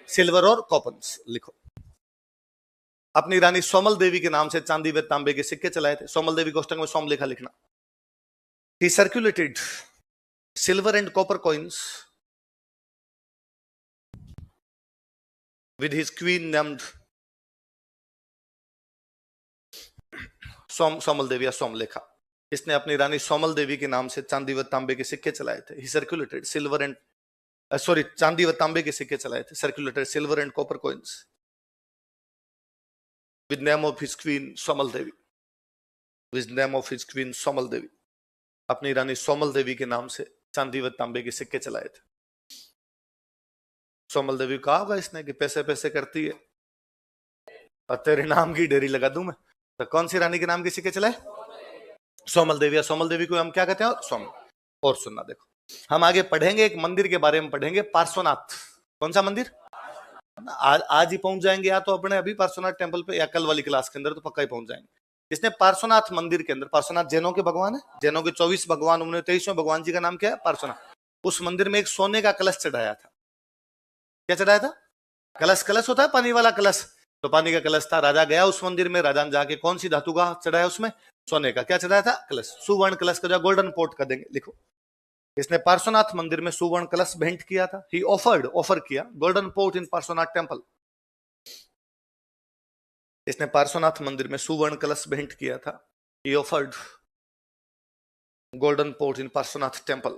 सिल्वर और कॉपर। लिखो, अपनी रानी सोमल देवी के नाम से चांदी व तांबे के सिक्के चलाए थे। सोमल देवी कोष्टक में सोमलेखा लिखना। He circulated silver and copper coins with his queen named Somal Devi या सोमलेखा। इसने अपनी रानी सोमल देवी के नाम से चांदी व तांबे के सिक्के चलाए थे। ही सर्कुलेटेड सिल्वर एंड चांदी व तांबे के सिक्के चलाए थे। Circulated silver and copper coins with name of his queen Somal Devi. with name of his queen Somal Devi. अपनी रानी सोमल देवी के नाम से चांदी व तांबे के सिक्के चलाए थे। सोमल देवी कहा होगा इसने कि पैसे पैसे करती है और तेरे नाम की डेरी लगा दूं मैं। तो कौन सी रानी के नाम के सिक्के चलाए? सोमल देवी। या सोमल देवी को हम क्या कहते हैं? सोमल। और सुनना, देखो हम आगे पढ़ेंगे, एक मंदिर के बारे में पढ़ेंगे, पार्श्वनाथ। कौन सा मंदिर? आज ही पहुंच जाएंगे, या तो अपने अभी पार्श्वनाथ टेम्पल पे, या कल वाली क्लास के अंदर तो पक्का ही पहुंच जाएंगे। इसने पार्श्वनाथ मंदिर के अंदर, पार्श्वनाथ जैनों के भगवान है, जैनों के 24 भगवान, उन्होंने 23वें भगवान जी का नाम क्या है? पार्श्वनाथ। उस मंदिर में एक सोने का कलश चढ़ाया था। क्या चढ़ाया था? कलश। कलश होता है पानी वाला कलश, तो पानी का कलश था। राजा गया उस मंदिर में, राजा ने जाके कौन सी धातु का चढ़ाया? उसमें सोने का। क्या चढ़ाया था? कलश। सुवर्ण कलश का, जो गोल्डन पोर्ट कर देंगे। लिखो, इसने पार्श्वनाथ मंदिर में सुवर्ण कलश भेंट किया था। ही ऑफर किया golden port in Parshvanath temple. इसने पार्श्वनाथ मंदिर में सुवर्ण कलश भेंट किया था। ही offered golden port in Parshvanath temple.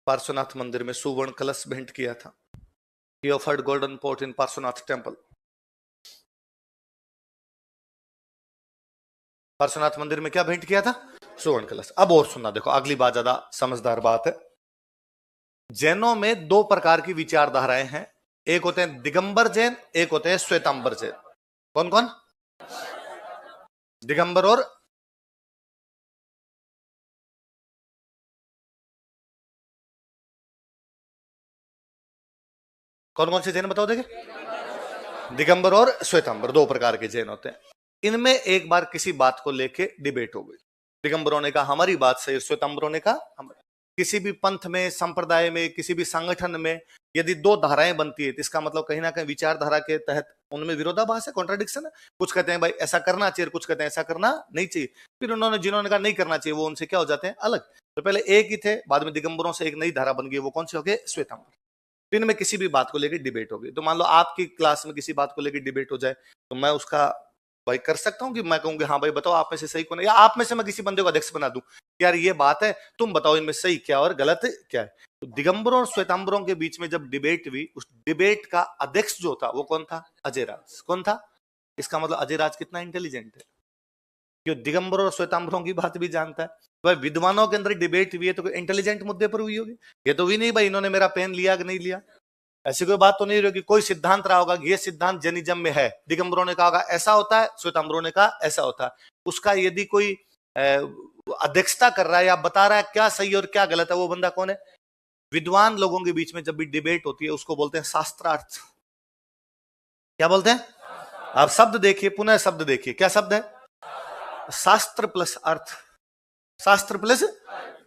Parshvanath मंदिर में सुवर्ण कलश भेंट किया था। He offered golden pot in Parshvanath temple. Parshvanath मंदिर में क्या भेंट किया था? सुवर्ण कलश। अब और सुनना, देखो अगली बात ज्यादा समझदार बात है। जैनों में दो प्रकार की विचारधाराएं हैं, एक होते हैं दिगंबर जैन, एक होते हैं श्वेतांबर जैन। कौन कौन? दिगंबर और कौन कौन से जैन बताओ देखे? दिगंबर और श्वेतांबर, दो प्रकार के जैन होते हैं। इनमें एक बार किसी बात को लेके डिबेट हो गई। दिगंबरों ने कहा हमारी बात सही, श्वेतांबरों ने कहा हमारी। किसी भी पंथ में, संप्रदाय में, किसी भी संगठन में यदि दो धाराएं बनती है, तो इसका मतलब कहीं ना कहीं विचारधारा के तहत उनमें विरोधाभास है, कॉन्ट्राडिक्शन है। कुछ कहते हैं भाई ऐसा करना चाहिए, कुछ कहते हैं ऐसा करना नहीं चाहिए। फिर उन्होंने, जिन्होंने कहा नहीं करना चाहिए, वो उनसे क्या हो जाते हैं? अलग। तो पहले एक ही थे, बाद में दिगंबरों से एक नई धारा बन गई। वो कौन से हो गए? श्वेतांबर। दिन में किसी भी बात को लेकर डिबेट होगी, तो मान लो आपकी क्लास में किसी बात को लेकर डिबेट हो जाए, तो मैं उसका भाई कर सकता हूं कि मैं कहूंगी हाँ भाई बताओ आप में से सही कौन है, या आप में से मैं किसी बंदे को अध्यक्ष बना दूं, यार ये बात है, तुम बताओ इनमें सही क्या और गलत क्या है। तो दिगंबरों और श्वेतांबरों के बीच में जब डिबेट हुई, उस डिबेट का अध्यक्ष जो था वो कौन था? अजयराज। कौन था? इसका मतलब अजयराज कितना इंटेलिजेंट है, क्यों दिगंबरों और श्वेतांबरों की बात भी जानता है। भाई विद्वानों के अंदर डिबेट हुई है तो इंटेलिजेंट मुद्दे पर हुई होगी। ये तो हुई नहीं भाई इन्होंने मेरा पेन लिया कि नहीं लिया, ऐसी कोई बात तो नहीं रही। कोई सिद्धांत रहा होगा, ये सिद्धांत जैनिज्म में है, दिगंबरों ने कहा होगा ऐसा होता है, श्वेतांबरों ने कहा ऐसा होता है। उसका यदि कोई अध्यक्षता कर रहा है या बता रहा है क्या सही और क्या गलत है, वो बंदा कौन है? विद्वान लोगों के बीच में जब भी डिबेट होती है उसको बोलते हैं शास्त्रार्थ। क्या बोलते हैं? आप शब्द देखिए, पुनः शब्द देखिए, क्या शब्द है? शास्त्र प्लस अर्थ। शास्त्र प्लस,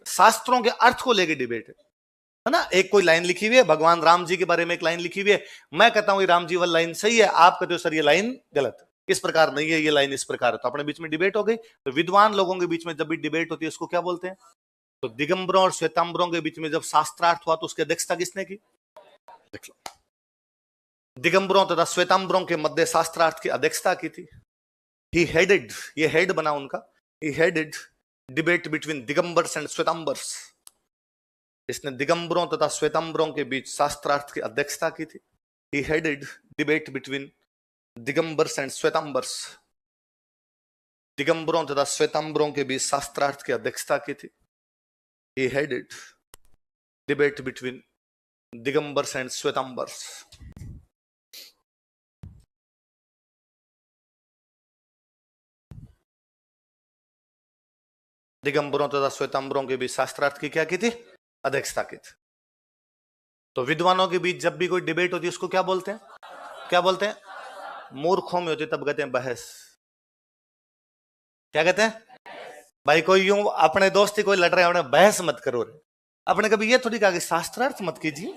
शास्त्रों के अर्थ को लेकर डिबेट है ना। एक कोई लाइन लिखी हुई है, भगवान राम जी के बारे में एक लाइन लिखी हुई है, मैं कहता हूं ये राम जी वाली लाइन सही है, आप कहते हो सर ये लाइन गलत है, इस प्रकार नहीं है, ये लाइन इस प्रकार है। तो अपने बीच में डिबेट हो गई। तो विद्वान लोगों के बीच में जब भी डिबेट होती है उसको क्या बोलते हैं? तो दिगंबरों और श्वेतांबरों के बीच में जब शास्त्रार्थ हुआ तो उसकी अध्यक्षता किसने की? देख लो, दिगंबरों तथा श्वेतांबरों के मध्य शास्त्रार्थ की अध्यक्षता की थी। ही हेडेड, ये हेड बना उनका, he headed debate between Digambars and Shvetambars. इसने दिगंबरों तथा श्वेतांबरों के बीच शास्त्रार्थ की अध्यक्षता की थी। He headed debate between Digambars and Shvetambars. दिगंबरों तथा श्वेतांबरों के बीच शास्त्रार्थ की अध्यक्षता की थी. He headed debate between Digambars and Shwetambars. दिगंबरों तथा श्वेतांबरों के बीच शास्त्रार्थ की क्या की थी? अध्यक्षता की थी. तो विद्वानों के बीच जब भी कोई डिबेट होती है उसको क्या बोलते हैं? क्या बोलते हैं? मूर्खों में होती तब कहते हैं बहस. क्या कहते हैं? भाई कोई यूं अपने दोस्त ही कोई लड़ रहे हैं, बहस मत करो रे. अपने कभी ये थोड़ी कहा कि शास्त्रार्थ मत कीजिए,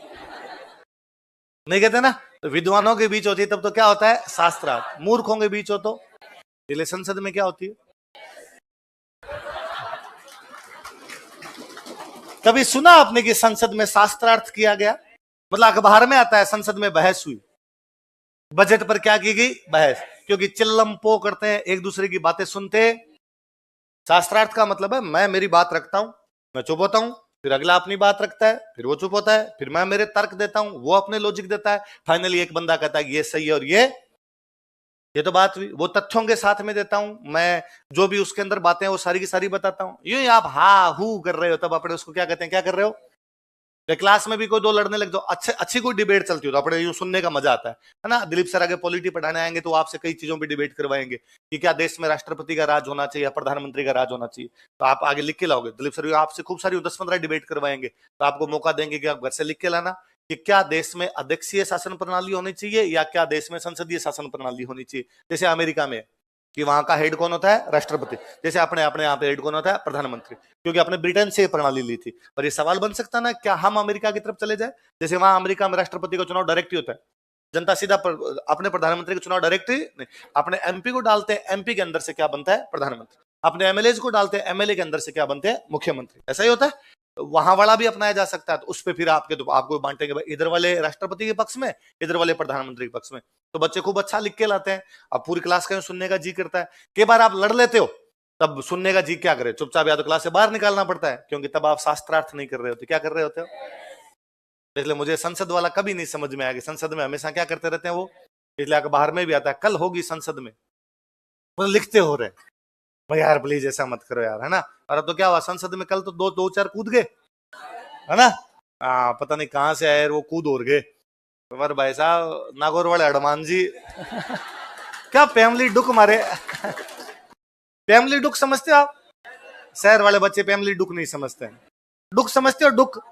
नहीं कहते ना. तो विद्वानों के बीच होती है तब तो क्या होता है? शास्त्रार्थ. मूर्खों के बीच हो तो इसलिए संसद में क्या होती है? कभी सुना आपने कि संसद में शास्त्रार्थ किया गया? मतलब अखबार में आता है संसद में बहस हुई, बजट पर क्या की गई? बहस. क्योंकि चिल्लम पो करते हैं, एक दूसरे की बातें सुनते. शास्त्रार्थ का मतलब है मैं मेरी बात रखता हूं, मैं चुप होता हूं, फिर अगला अपनी बात रखता है, फिर वो चुप होता है, फिर मैं मेरे तर्क देता हूं, वो अपने लॉजिक देता है, फाइनली एक बंदा कहता है ये सही है और ये तो बात हुई. वो तथ्यों के साथ में देता हूं, मैं जो भी उसके अंदर बातें हैं वो सारी की सारी बताता हूं. यूं ही आप हा हू कर रहे हो तब अपने उसको क्या कहते हैं? क्या कर रहे हो? क्लास में भी कोई दो लड़ने लग जाओ, अच्छी कोई डिबेट चलती हो तो अपने यूं सुनने का मजा आता है ना. दिलीप सर आगे पॉलिटी पढ़ाने आएंगे तो आपसे कई चीजों पे डिबेट करवाएंगे कि क्या देश में राष्ट्रपति का राज होना चाहिए या प्रधानमंत्री का राज होना चाहिए. तो आप आगे लिख के लाओगे. दिलीप सर आपसे खूब सारी 10-15 डिबेट करवाएंगे तो आपको मौका देंगे कि आप घर से लिख के लाना कि क्या देश में अध्यक्षीय शासन प्रणाली होनी चाहिए या क्या देश में संसदीय शासन प्रणाली होनी चाहिए. जैसे अमेरिका में कि वहां का हेड कौन होता है? राष्ट्रपति. जैसे अपने अपने यहाँ पे हेड कौन होता है? प्रधानमंत्री. क्योंकि अपने ब्रिटेन से प्रणाली ली थी. पर ये सवाल बन सकता ना क्या हम अमेरिका की तरफ चले जाए? जैसे वहां अमेरिका में राष्ट्रपति का चुनाव डायरेक्ट ही होता है, जनता सीधा अपने प्रधानमंत्री का चुनाव डायरेक्ट ही नहीं, अपने एमपी को डालते हैं, एमपी के अंदर से क्या बनता है? प्रधानमंत्री. अपने एमएलए को डालते हैं, एमएलए के अंदर से क्या बनते हैं? मुख्यमंत्री. ऐसा ही होता है. वहां वाला भी अपनाया जा सकता है. तो उस पर फिर आपको बांटेंगे भाई इधर वाले राष्ट्रपति के पक्ष में, इधर वाले प्रधानमंत्री के पक्ष में. तो बच्चे खूब अच्छा लिख के लाते हैं. अब पूरी क्लास का सुनने का जी करता है. कई बार आप लड़ लेते हो तब सुनने का जी क्या करे? चुपचाप या तो क्लास से बाहर निकालना पड़ता है क्योंकि तब आप शास्त्रार्थ नहीं कर रहे होते. क्या कर रहे होते हो? इसलिए मुझे संसद वाला कभी नहीं समझ में आया कि संसद में हमेशा क्या करते रहते हैं वो. इसलिए बाहर में भी आता है कल होगी संसद में, मतलब लिखते हो रहे भाई यार प्लीज ऐसा मत करो यार, है ना. और अब तो क्या हुआ संसद में कल तो दो चार कूद गए, है ना. पता नहीं कहां से आए वो कूद और गए. पर भाई साहब नागौर वाले हनुमान जी क्या फैमिली डुक मारे. फैमिली डुक समझते हो आप? शहर वाले बच्चे फैमिली डुक नहीं समझते हैं. डुक समझते हो? डुक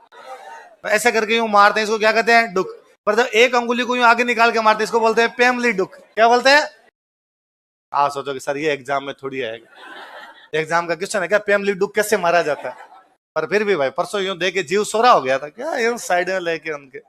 ऐसे करके यूं मारते हैं, इसको क्या कहते हैं? डुक. पर जब एक अंगुली को यूं आगे निकाल के मारते हैं इसको बोलते हैं फैमिली डुक. क्या बोलते हैं? आप सोचो कि सर ये एग्जाम में थोड़ी आएगा, एग्जाम का क्वेश्चन है क्या फैमिली डुक कैसे मारा जाता है. पर फिर भी भाई परसों यूं देख के जीव सोरा हो गया था क्या यूं साइड में लेके उनके.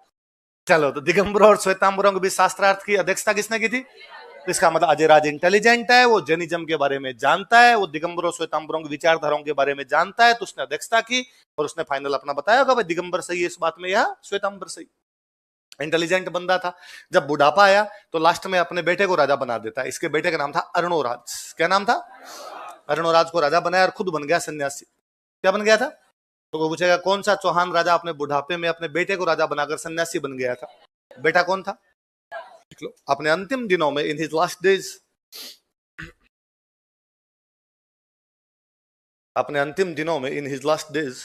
चलो तो दिगंबरों और श्वेतांबरों के बीच शास्त्रार्थ की अध्यक्षता किसने की थी? तो इसका मतलब अजयराज इंटेलिजेंट है, वो जैनिज्म के बारे में जानता है, वो दिगंबरों श्वेतांबरों की विचारधाराओं के बारे में जानता है. तो उसने अध्यक्षता की और उसने फाइनल अपना बताया होगा भाई दिगंबर सही है इस बात में या श्वेतांबर सही. इंटेलिजेंट बंदा था. जब बुढ़ापा आया तो लास्ट में अपने बेटे को राजा बना देता है. इसके बेटे का नाम था अरुणोराज. क्या नाम था? अरुणोराज को राजा बनाया और खुद बन गया सन्यासी. क्या बन गया था? तो वो पूछेगा कौन सा चौहान राजा अपने बुढ़ापे में अपने बेटे को राजा बनाकर सन्यासी बन गया था? बेटा कौन था? अपने अंतिम दिनों में इन हिज लास्ट डेज, अपने अंतिम दिनों में इन हिज लास्ट डेज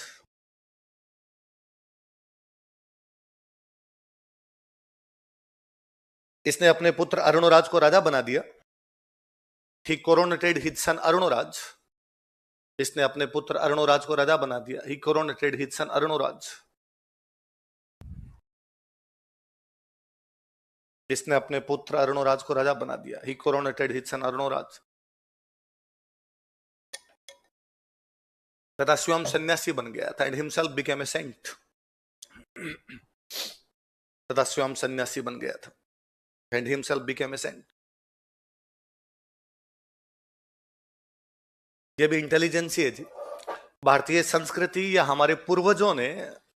इसने अपने पुत्र अरुणोराज को राजा बना दिया. He coronated his son Arunoraj. इसने अपने पुत्र अरुणोराज को राजा बना दिया. He coronated his son Arunoraj. इसने अपने पुत्र अरुणोराज को राजा बना दिया. He coronated his son Arunoraj. तथा स्वयं सन्यासी बन गया था. And himself became a saint. तथा स्वयं सन्यासी बन गया था. And himself became a saint. ये भी इंटेलिजेंस ही है जी. भारतीय संस्कृति या हमारे पूर्वजों ने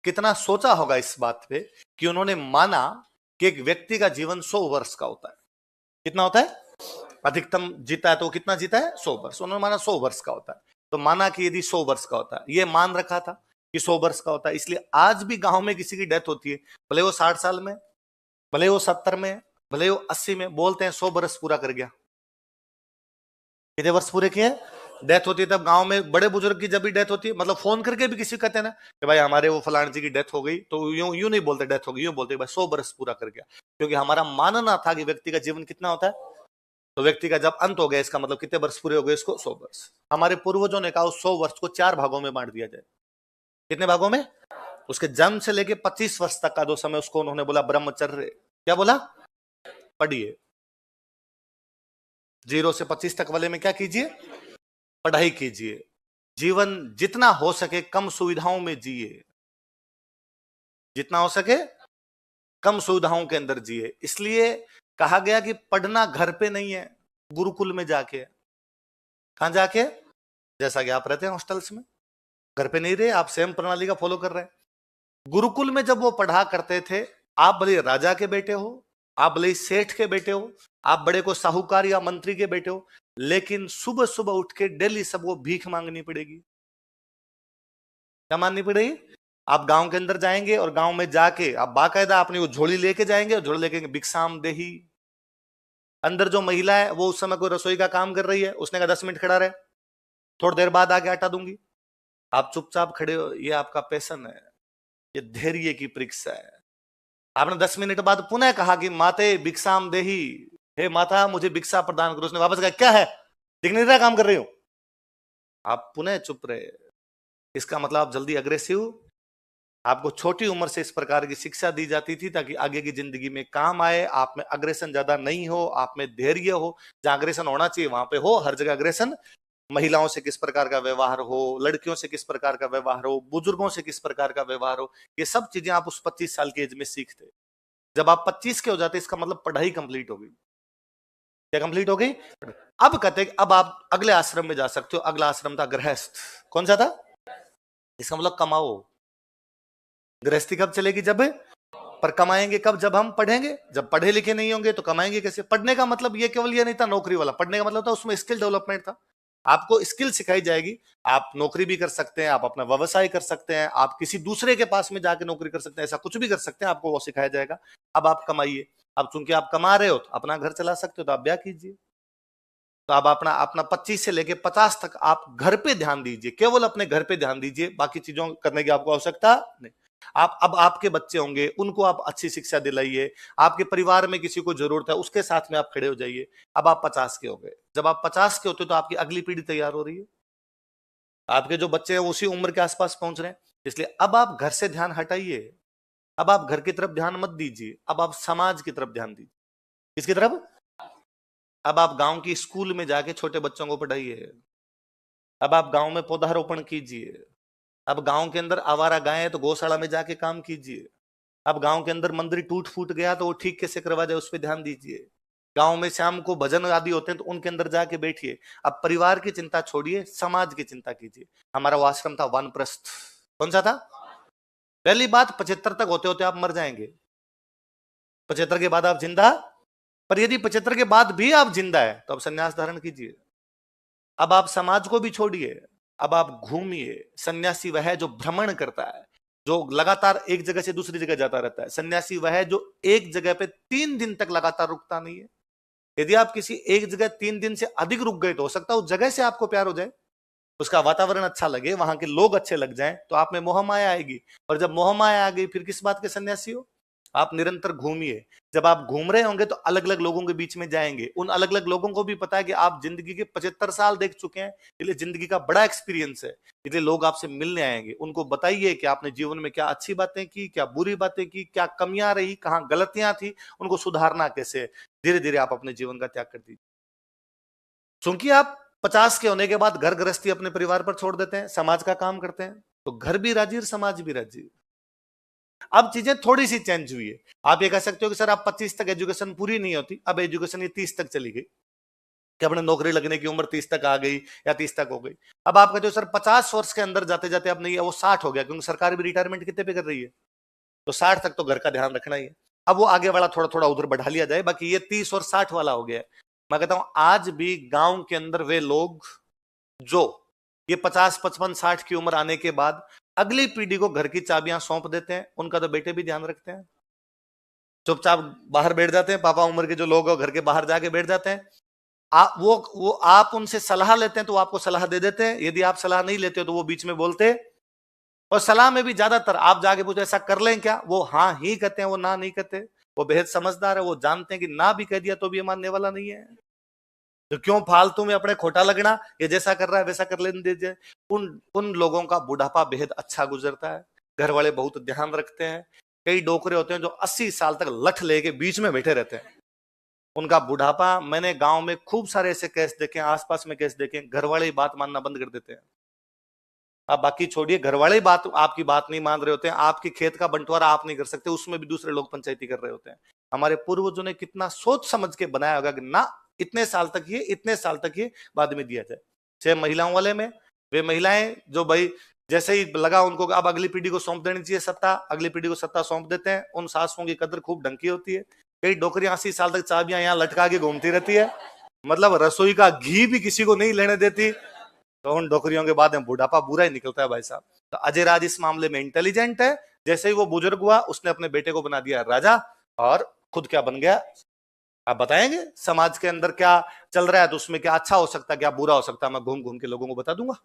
कितना सोचा होगा इस बात पे कि उन्होंने माना कि एक व्यक्ति का जीवन 100 वर्ष का होता है. कितना होता है? अधिकतम जीता है तो कितना जीता है? 100 वर्ष. उन्होंने माना 100 वर्ष का होता है. तो माना कि यदि 100 वर्ष का होता है, ये मान रखा था कि 100 वर्ष का होता है. इसलिए आज भी गांव में किसी की डेथ होती है, भले वो 60 साल में, भले वो 70 में, भले वो 80 में, बोलते हैं 100 वर्ष पूरा कर गया. कितने वर्ष पूरे किए? डेथ होती है तब गांव में बड़े बुजुर्ग की जब भी डेथ होती है, मतलब फोन करके भी किसी को कहते हैं ना कि भाई हमारे वो फलान जी की डेथ हो गई, तो यूं यूं नहीं बोलते डेथ हो गई, यूं बोलते भाई 100 वर्ष पूरा कर गया, क्योंकि हमारा मानना था कि व्यक्ति का जीवन कितना होता है, तो व्यक्ति का जब अंत हो गया इसका मतलब कितने वर्ष पूरे हो गए, इसको 100 वर्ष। हमारे पूर्वजों ने कहा उस 100 वर्ष को 4 भागों में बांट दिया जाए। कितने भागों में? उसके जन्म से लेके 25 वर्ष तक का जो समय, उसको उन्होंने बोला ब्रह्मचर्य। क्या बोला? पढ़िए, 0 से 25 तक वाले में क्या कीजिए? पढ़ाई कीजिए। जीवन जितना हो सके कम सुविधाओं में जिए, जितना हो सके कम सुविधाओं के अंदर जिए। इसलिए कहा गया कि पढ़ना घर पे नहीं है, गुरुकुल में जाके। कहां जाके? जैसा कि आप रहते हैं हॉस्टल्स में, घर पे नहीं रहे आप, सेम प्रणाली का फॉलो कर रहे हैं। गुरुकुल में जब वो पढ़ा करते थे, आप भले राजा के बेटे हो, आप भले सेठ के बेटे हो, आप बड़े को साहूकार या मंत्री के बेटे हो, लेकिन सुबह सुबह उठ के डेली सबको भीख मांगनी पड़ेगी। क्या मांगनी पड़ेगी? आप गांव के अंदर जाएंगे और गांव में जाके आप बाकायदा अपनी वो झोली लेके जाएंगे, और झोली लेके भिक्षाम देही। अंदर जो महिला है वो उस समय कोई रसोई का काम कर रही है, उसने कहा 10 मिनट खड़ा रहे, थोड़ी देर बाद आके आटा दूंगी। आप चुपचाप खड़े हो, ये आपका पैशन है, ये धैर्य की परीक्षा है। आपने 10 मिनट बाद पुनः कहा कि माते भिक्षाम देही, हे माता मुझे भिक्षा प्रदान करो, उसने वापस कहा क्या है, दिख नहीं रहा काम कर रही हो। आप पुनः चुप रहे। इसका मतलब आप जल्दी अग्रेसिव। आपको छोटी उम्र से इस प्रकार की शिक्षा दी जाती थी ताकि आगे की जिंदगी में काम आए, आप में अग्रेशन ज्यादा नहीं हो, आप में धैर्य हो। जहां अग्रेशन होना चाहिए वहां पे हो, हर जगह अग्रेशन। महिलाओं से किस प्रकार का व्यवहार हो, लड़कियों से किस प्रकार का व्यवहार हो, बुजुर्गों से किस प्रकार का व्यवहार हो, ये सब चीजें आप उस 25 साल की एज में सीखते। जब आप 25 के हो जाते इसका मतलब पढ़ाई कंप्लीट हो गई। क्या कंप्लीट हो गई? अब कहते अब आप अगले आश्रम में जा सकते हो। अगला आश्रम था गृहस्थ। कौन सा था? इसका मतलब कमाओ। गृहस्थी कब चलेगी? जब, पर कमाएंगे कब? जब हम पढ़ेंगे। जब पढ़े लिखे नहीं होंगे तो कमाएंगे कैसे? पढ़ने का मतलब ये केवल ये नहीं था नौकरी वाला, पढ़ने का मतलब था उसमें स्किल डेवलपमेंट था। आपको स्किल सिखाई जाएगी, आप नौकरी भी कर सकते हैं, आप अपना व्यवसाय कर सकते हैं, आप किसी दूसरे के पास में जाके नौकरी कर सकते हैं, ऐसा कुछ भी कर सकते हैं, आपको वो सिखाया जाएगा। अब आप कमाइए। अब चूंकि आप कमा रहे हो तो अपना घर चला सकते हो, तो आप ब्याह कीजिए। तो आप अपना अपना 25 से लेके 50 तक आप घर पे ध्यान दीजिए, केवल अपने घर पे ध्यान दीजिए, बाकी चीजों करने की आपको आवश्यकता नहीं। आप अब आपके बच्चे होंगे, उनको आप अच्छी शिक्षा दिलाइए। आपके परिवार में किसी को जरूरत है, उसके साथ में आप खड़े हो जाइए। अब आप 50 के हो गए। जब आप 50 के होते हो तो आपकी अगली पीढ़ी तैयार हो रही है, आपके जो बच्चे हैं उसी उम्र के आसपास पहुंच रहे हैं। इसलिए अब आप घर से ध्यान हटाइए। अब आप घर की तरफ ध्यान मत दीजिए, अब आप समाज की तरफ ध्यान दीजिए। किसकी तरफ? अब आप गांव की स्कूल में जाके छोटे बच्चों को पढ़ाइए। अब आप गांव में पौधारोपण कीजिए। अब गांव के अंदर आवारा गाय है तो गौशाला में जाके काम कीजिए। अब गांव के अंदर मंदिर टूट फूट गया तो वो ठीक कैसे करवा जाए उस पर ध्यान दीजिए। गांव में शाम को भजन आदि होते हैं तो उनके अंदर जाके बैठिए। अब परिवार की चिंता छोड़िए, समाज की चिंता कीजिए। हमारा वो आश्रम था वानप्रस्थ। कौन सा था? पहली बात, 75 तक होते होते आप मर जाएंगे। 75 के बाद आप जिंदा, पर यदि 75 के बाद भी आप जिंदा है तो आप संन्यास धारण कीजिए। अब आप समाज को भी छोड़िए, अब आप घूमिए। सन्यासी वह है जो भ्रमण करता है, जो लगातार एक जगह से दूसरी जगह जाता रहता है। सन्यासी वह है जो एक जगह पे 3 दिन तक लगातार रुकता नहीं है। यदि आप किसी एक जगह 3 दिन से अधिक रुक गए तो हो सकता है उस जगह से आपको प्यार हो जाए, उसका वातावरण अच्छा लगे, वहां के लोग अच्छे लग जाएं, तो आप में मोह माया आएगी। और जब मोह माया आ गई फिर किस बात के सन्यासी हो? आप निरंतर घूमिए। जब आप घूम रहे होंगे तो अलग अलग लोगों के बीच में जाएंगे। उन अलग अलग लोगों को भी पता है कि आप जिंदगी के 75 साल देख चुके हैं, इसलिए जिंदगी का बड़ा एक्सपीरियंस है, इसलिए लोग आपसे मिलने आएंगे। उनको बताइए कि आपने जीवन में क्या अच्छी बातें की, क्या बुरी बातें की, क्या कमियां रही, कहां गलतियां थी, उनको सुधारना कैसे। धीरे धीरे आप अपने जीवन का त्याग कर दीजिए। क्योंकि आप 50 के होने के बाद घर गृहस्थी अपने परिवार पर छोड़ देते हैं, समाज का काम करते हैं, तो घर भी राजी और समाज भी राजी। अब चीजें थोड़ी सी चेंज हुई है। आप ये कह सकते हो कि सर आप 25 तक एजुकेशन पूरी नहीं होती, अब एजुकेशन ये 30 तक चली गई, कि अपने नौकरी लगने की उम्र 30 तक आ गई या 30 तक हो गई। अब आप कहते हो सर 50 वर्ष के अंदर जाते जाते अब नहीं है, वो 60 हो गया, क्योंकि सरकार भी रिटायरमेंट कितने पे कर रही है, तो 60 तक तो घर का ध्यान रखना ही है। अब वो आगे वाला थोड़ा थोड़ा उधर बढ़ा लिया जाए, बाकी ये 30 और 60 वाला हो गया। मैं कहता हूं आज भी गांव के अंदर वे लोग जो ये 50, 55, 60 की उम्र आने के बाद अगली पीढ़ी को घर की चाबियां सौंप देते हैं, उनका तो बेटे भी ध्यान रखते हैं, चुपचाप बाहर बैठ जाते हैं। पापा उम्र के जो लोग हैं घर के बाहर जाके बैठ जाते हैं। वो आप उनसे सलाह लेते हैं तो वो आपको सलाह दे देते हैं, यदि आप सलाह नहीं लेते हो तो वो बीच में बोलते। और सलाह में भी ज्यादातर आप जाके पूछो ऐसा कर लें क्या, वो हाँ ही कहते हैं, वो ना नहीं कहते। वो बेहद समझदार है, वो जानते हैं कि ना भी कह दिया तो भी ये मानने वाला नहीं है, तो क्यों फालतू में अपने खोटा लगना, ये जैसा कर रहा है वैसा कर लेने दीजिए। उन लोगों का बुढ़ापा बेहद अच्छा गुजरता है, घर वाले बहुत ध्यान रखते हैं। कई डोकरे होते हैं जो 80 साल तक लठ लेके बीच में बैठे रहते हैं, उनका बुढ़ापा, मैंने गांव में खूब सारे ऐसे केस देखे, आसपास में केस देखे, घर वाले ही बात मानना बंद कर देते हैं। आप बाकी छोड़िए, घर वाले ही आपकी बात नहीं मान रहे होते हैं, आपकी खेत का बंटवारा आप नहीं कर सकते, उसमें भी दूसरे लोग पंचायती कर रहे होते हैं। हमारे पूर्वजों ने कितना सोच समझ के बनाया होगा कि ना इतने साल तक ये, इतने साल तक ये, बाद में दिया जाए। चाहे महिलाओं वाले में, वे महिलाएं जो भाई जैसे ही लगा उनको अब अगली पीढ़ी को सौंप देनी चाहिए सत्ता, अगली पीढ़ी को सत्ता सौंप देते हैं। उन सासुओं की कदर खूब ढंग की होती है। कई डोकरियां 80 साल तक चाबियां यहाँ लटका के घूमती रहती है, मतलब रसोई का घी भी किसी को नहीं लेने देती। तो उन डोकरियों के बाद में बुढ़ापा बुरा ही निकलता है भाई साहब। तो अजय राज इस मामले में इंटेलिजेंट है, जैसे ही वो बुजुर्ग हुआ उसने अपने बेटे को बना दिया राजा, और खुद क्या बन गया। आप बताएंगे समाज के अंदर क्या चल रहा है, तो उसमें क्या अच्छा हो सकता है, क्या बुरा हो सकता है, मैं घूम घूम के लोगों को बता दूंगा।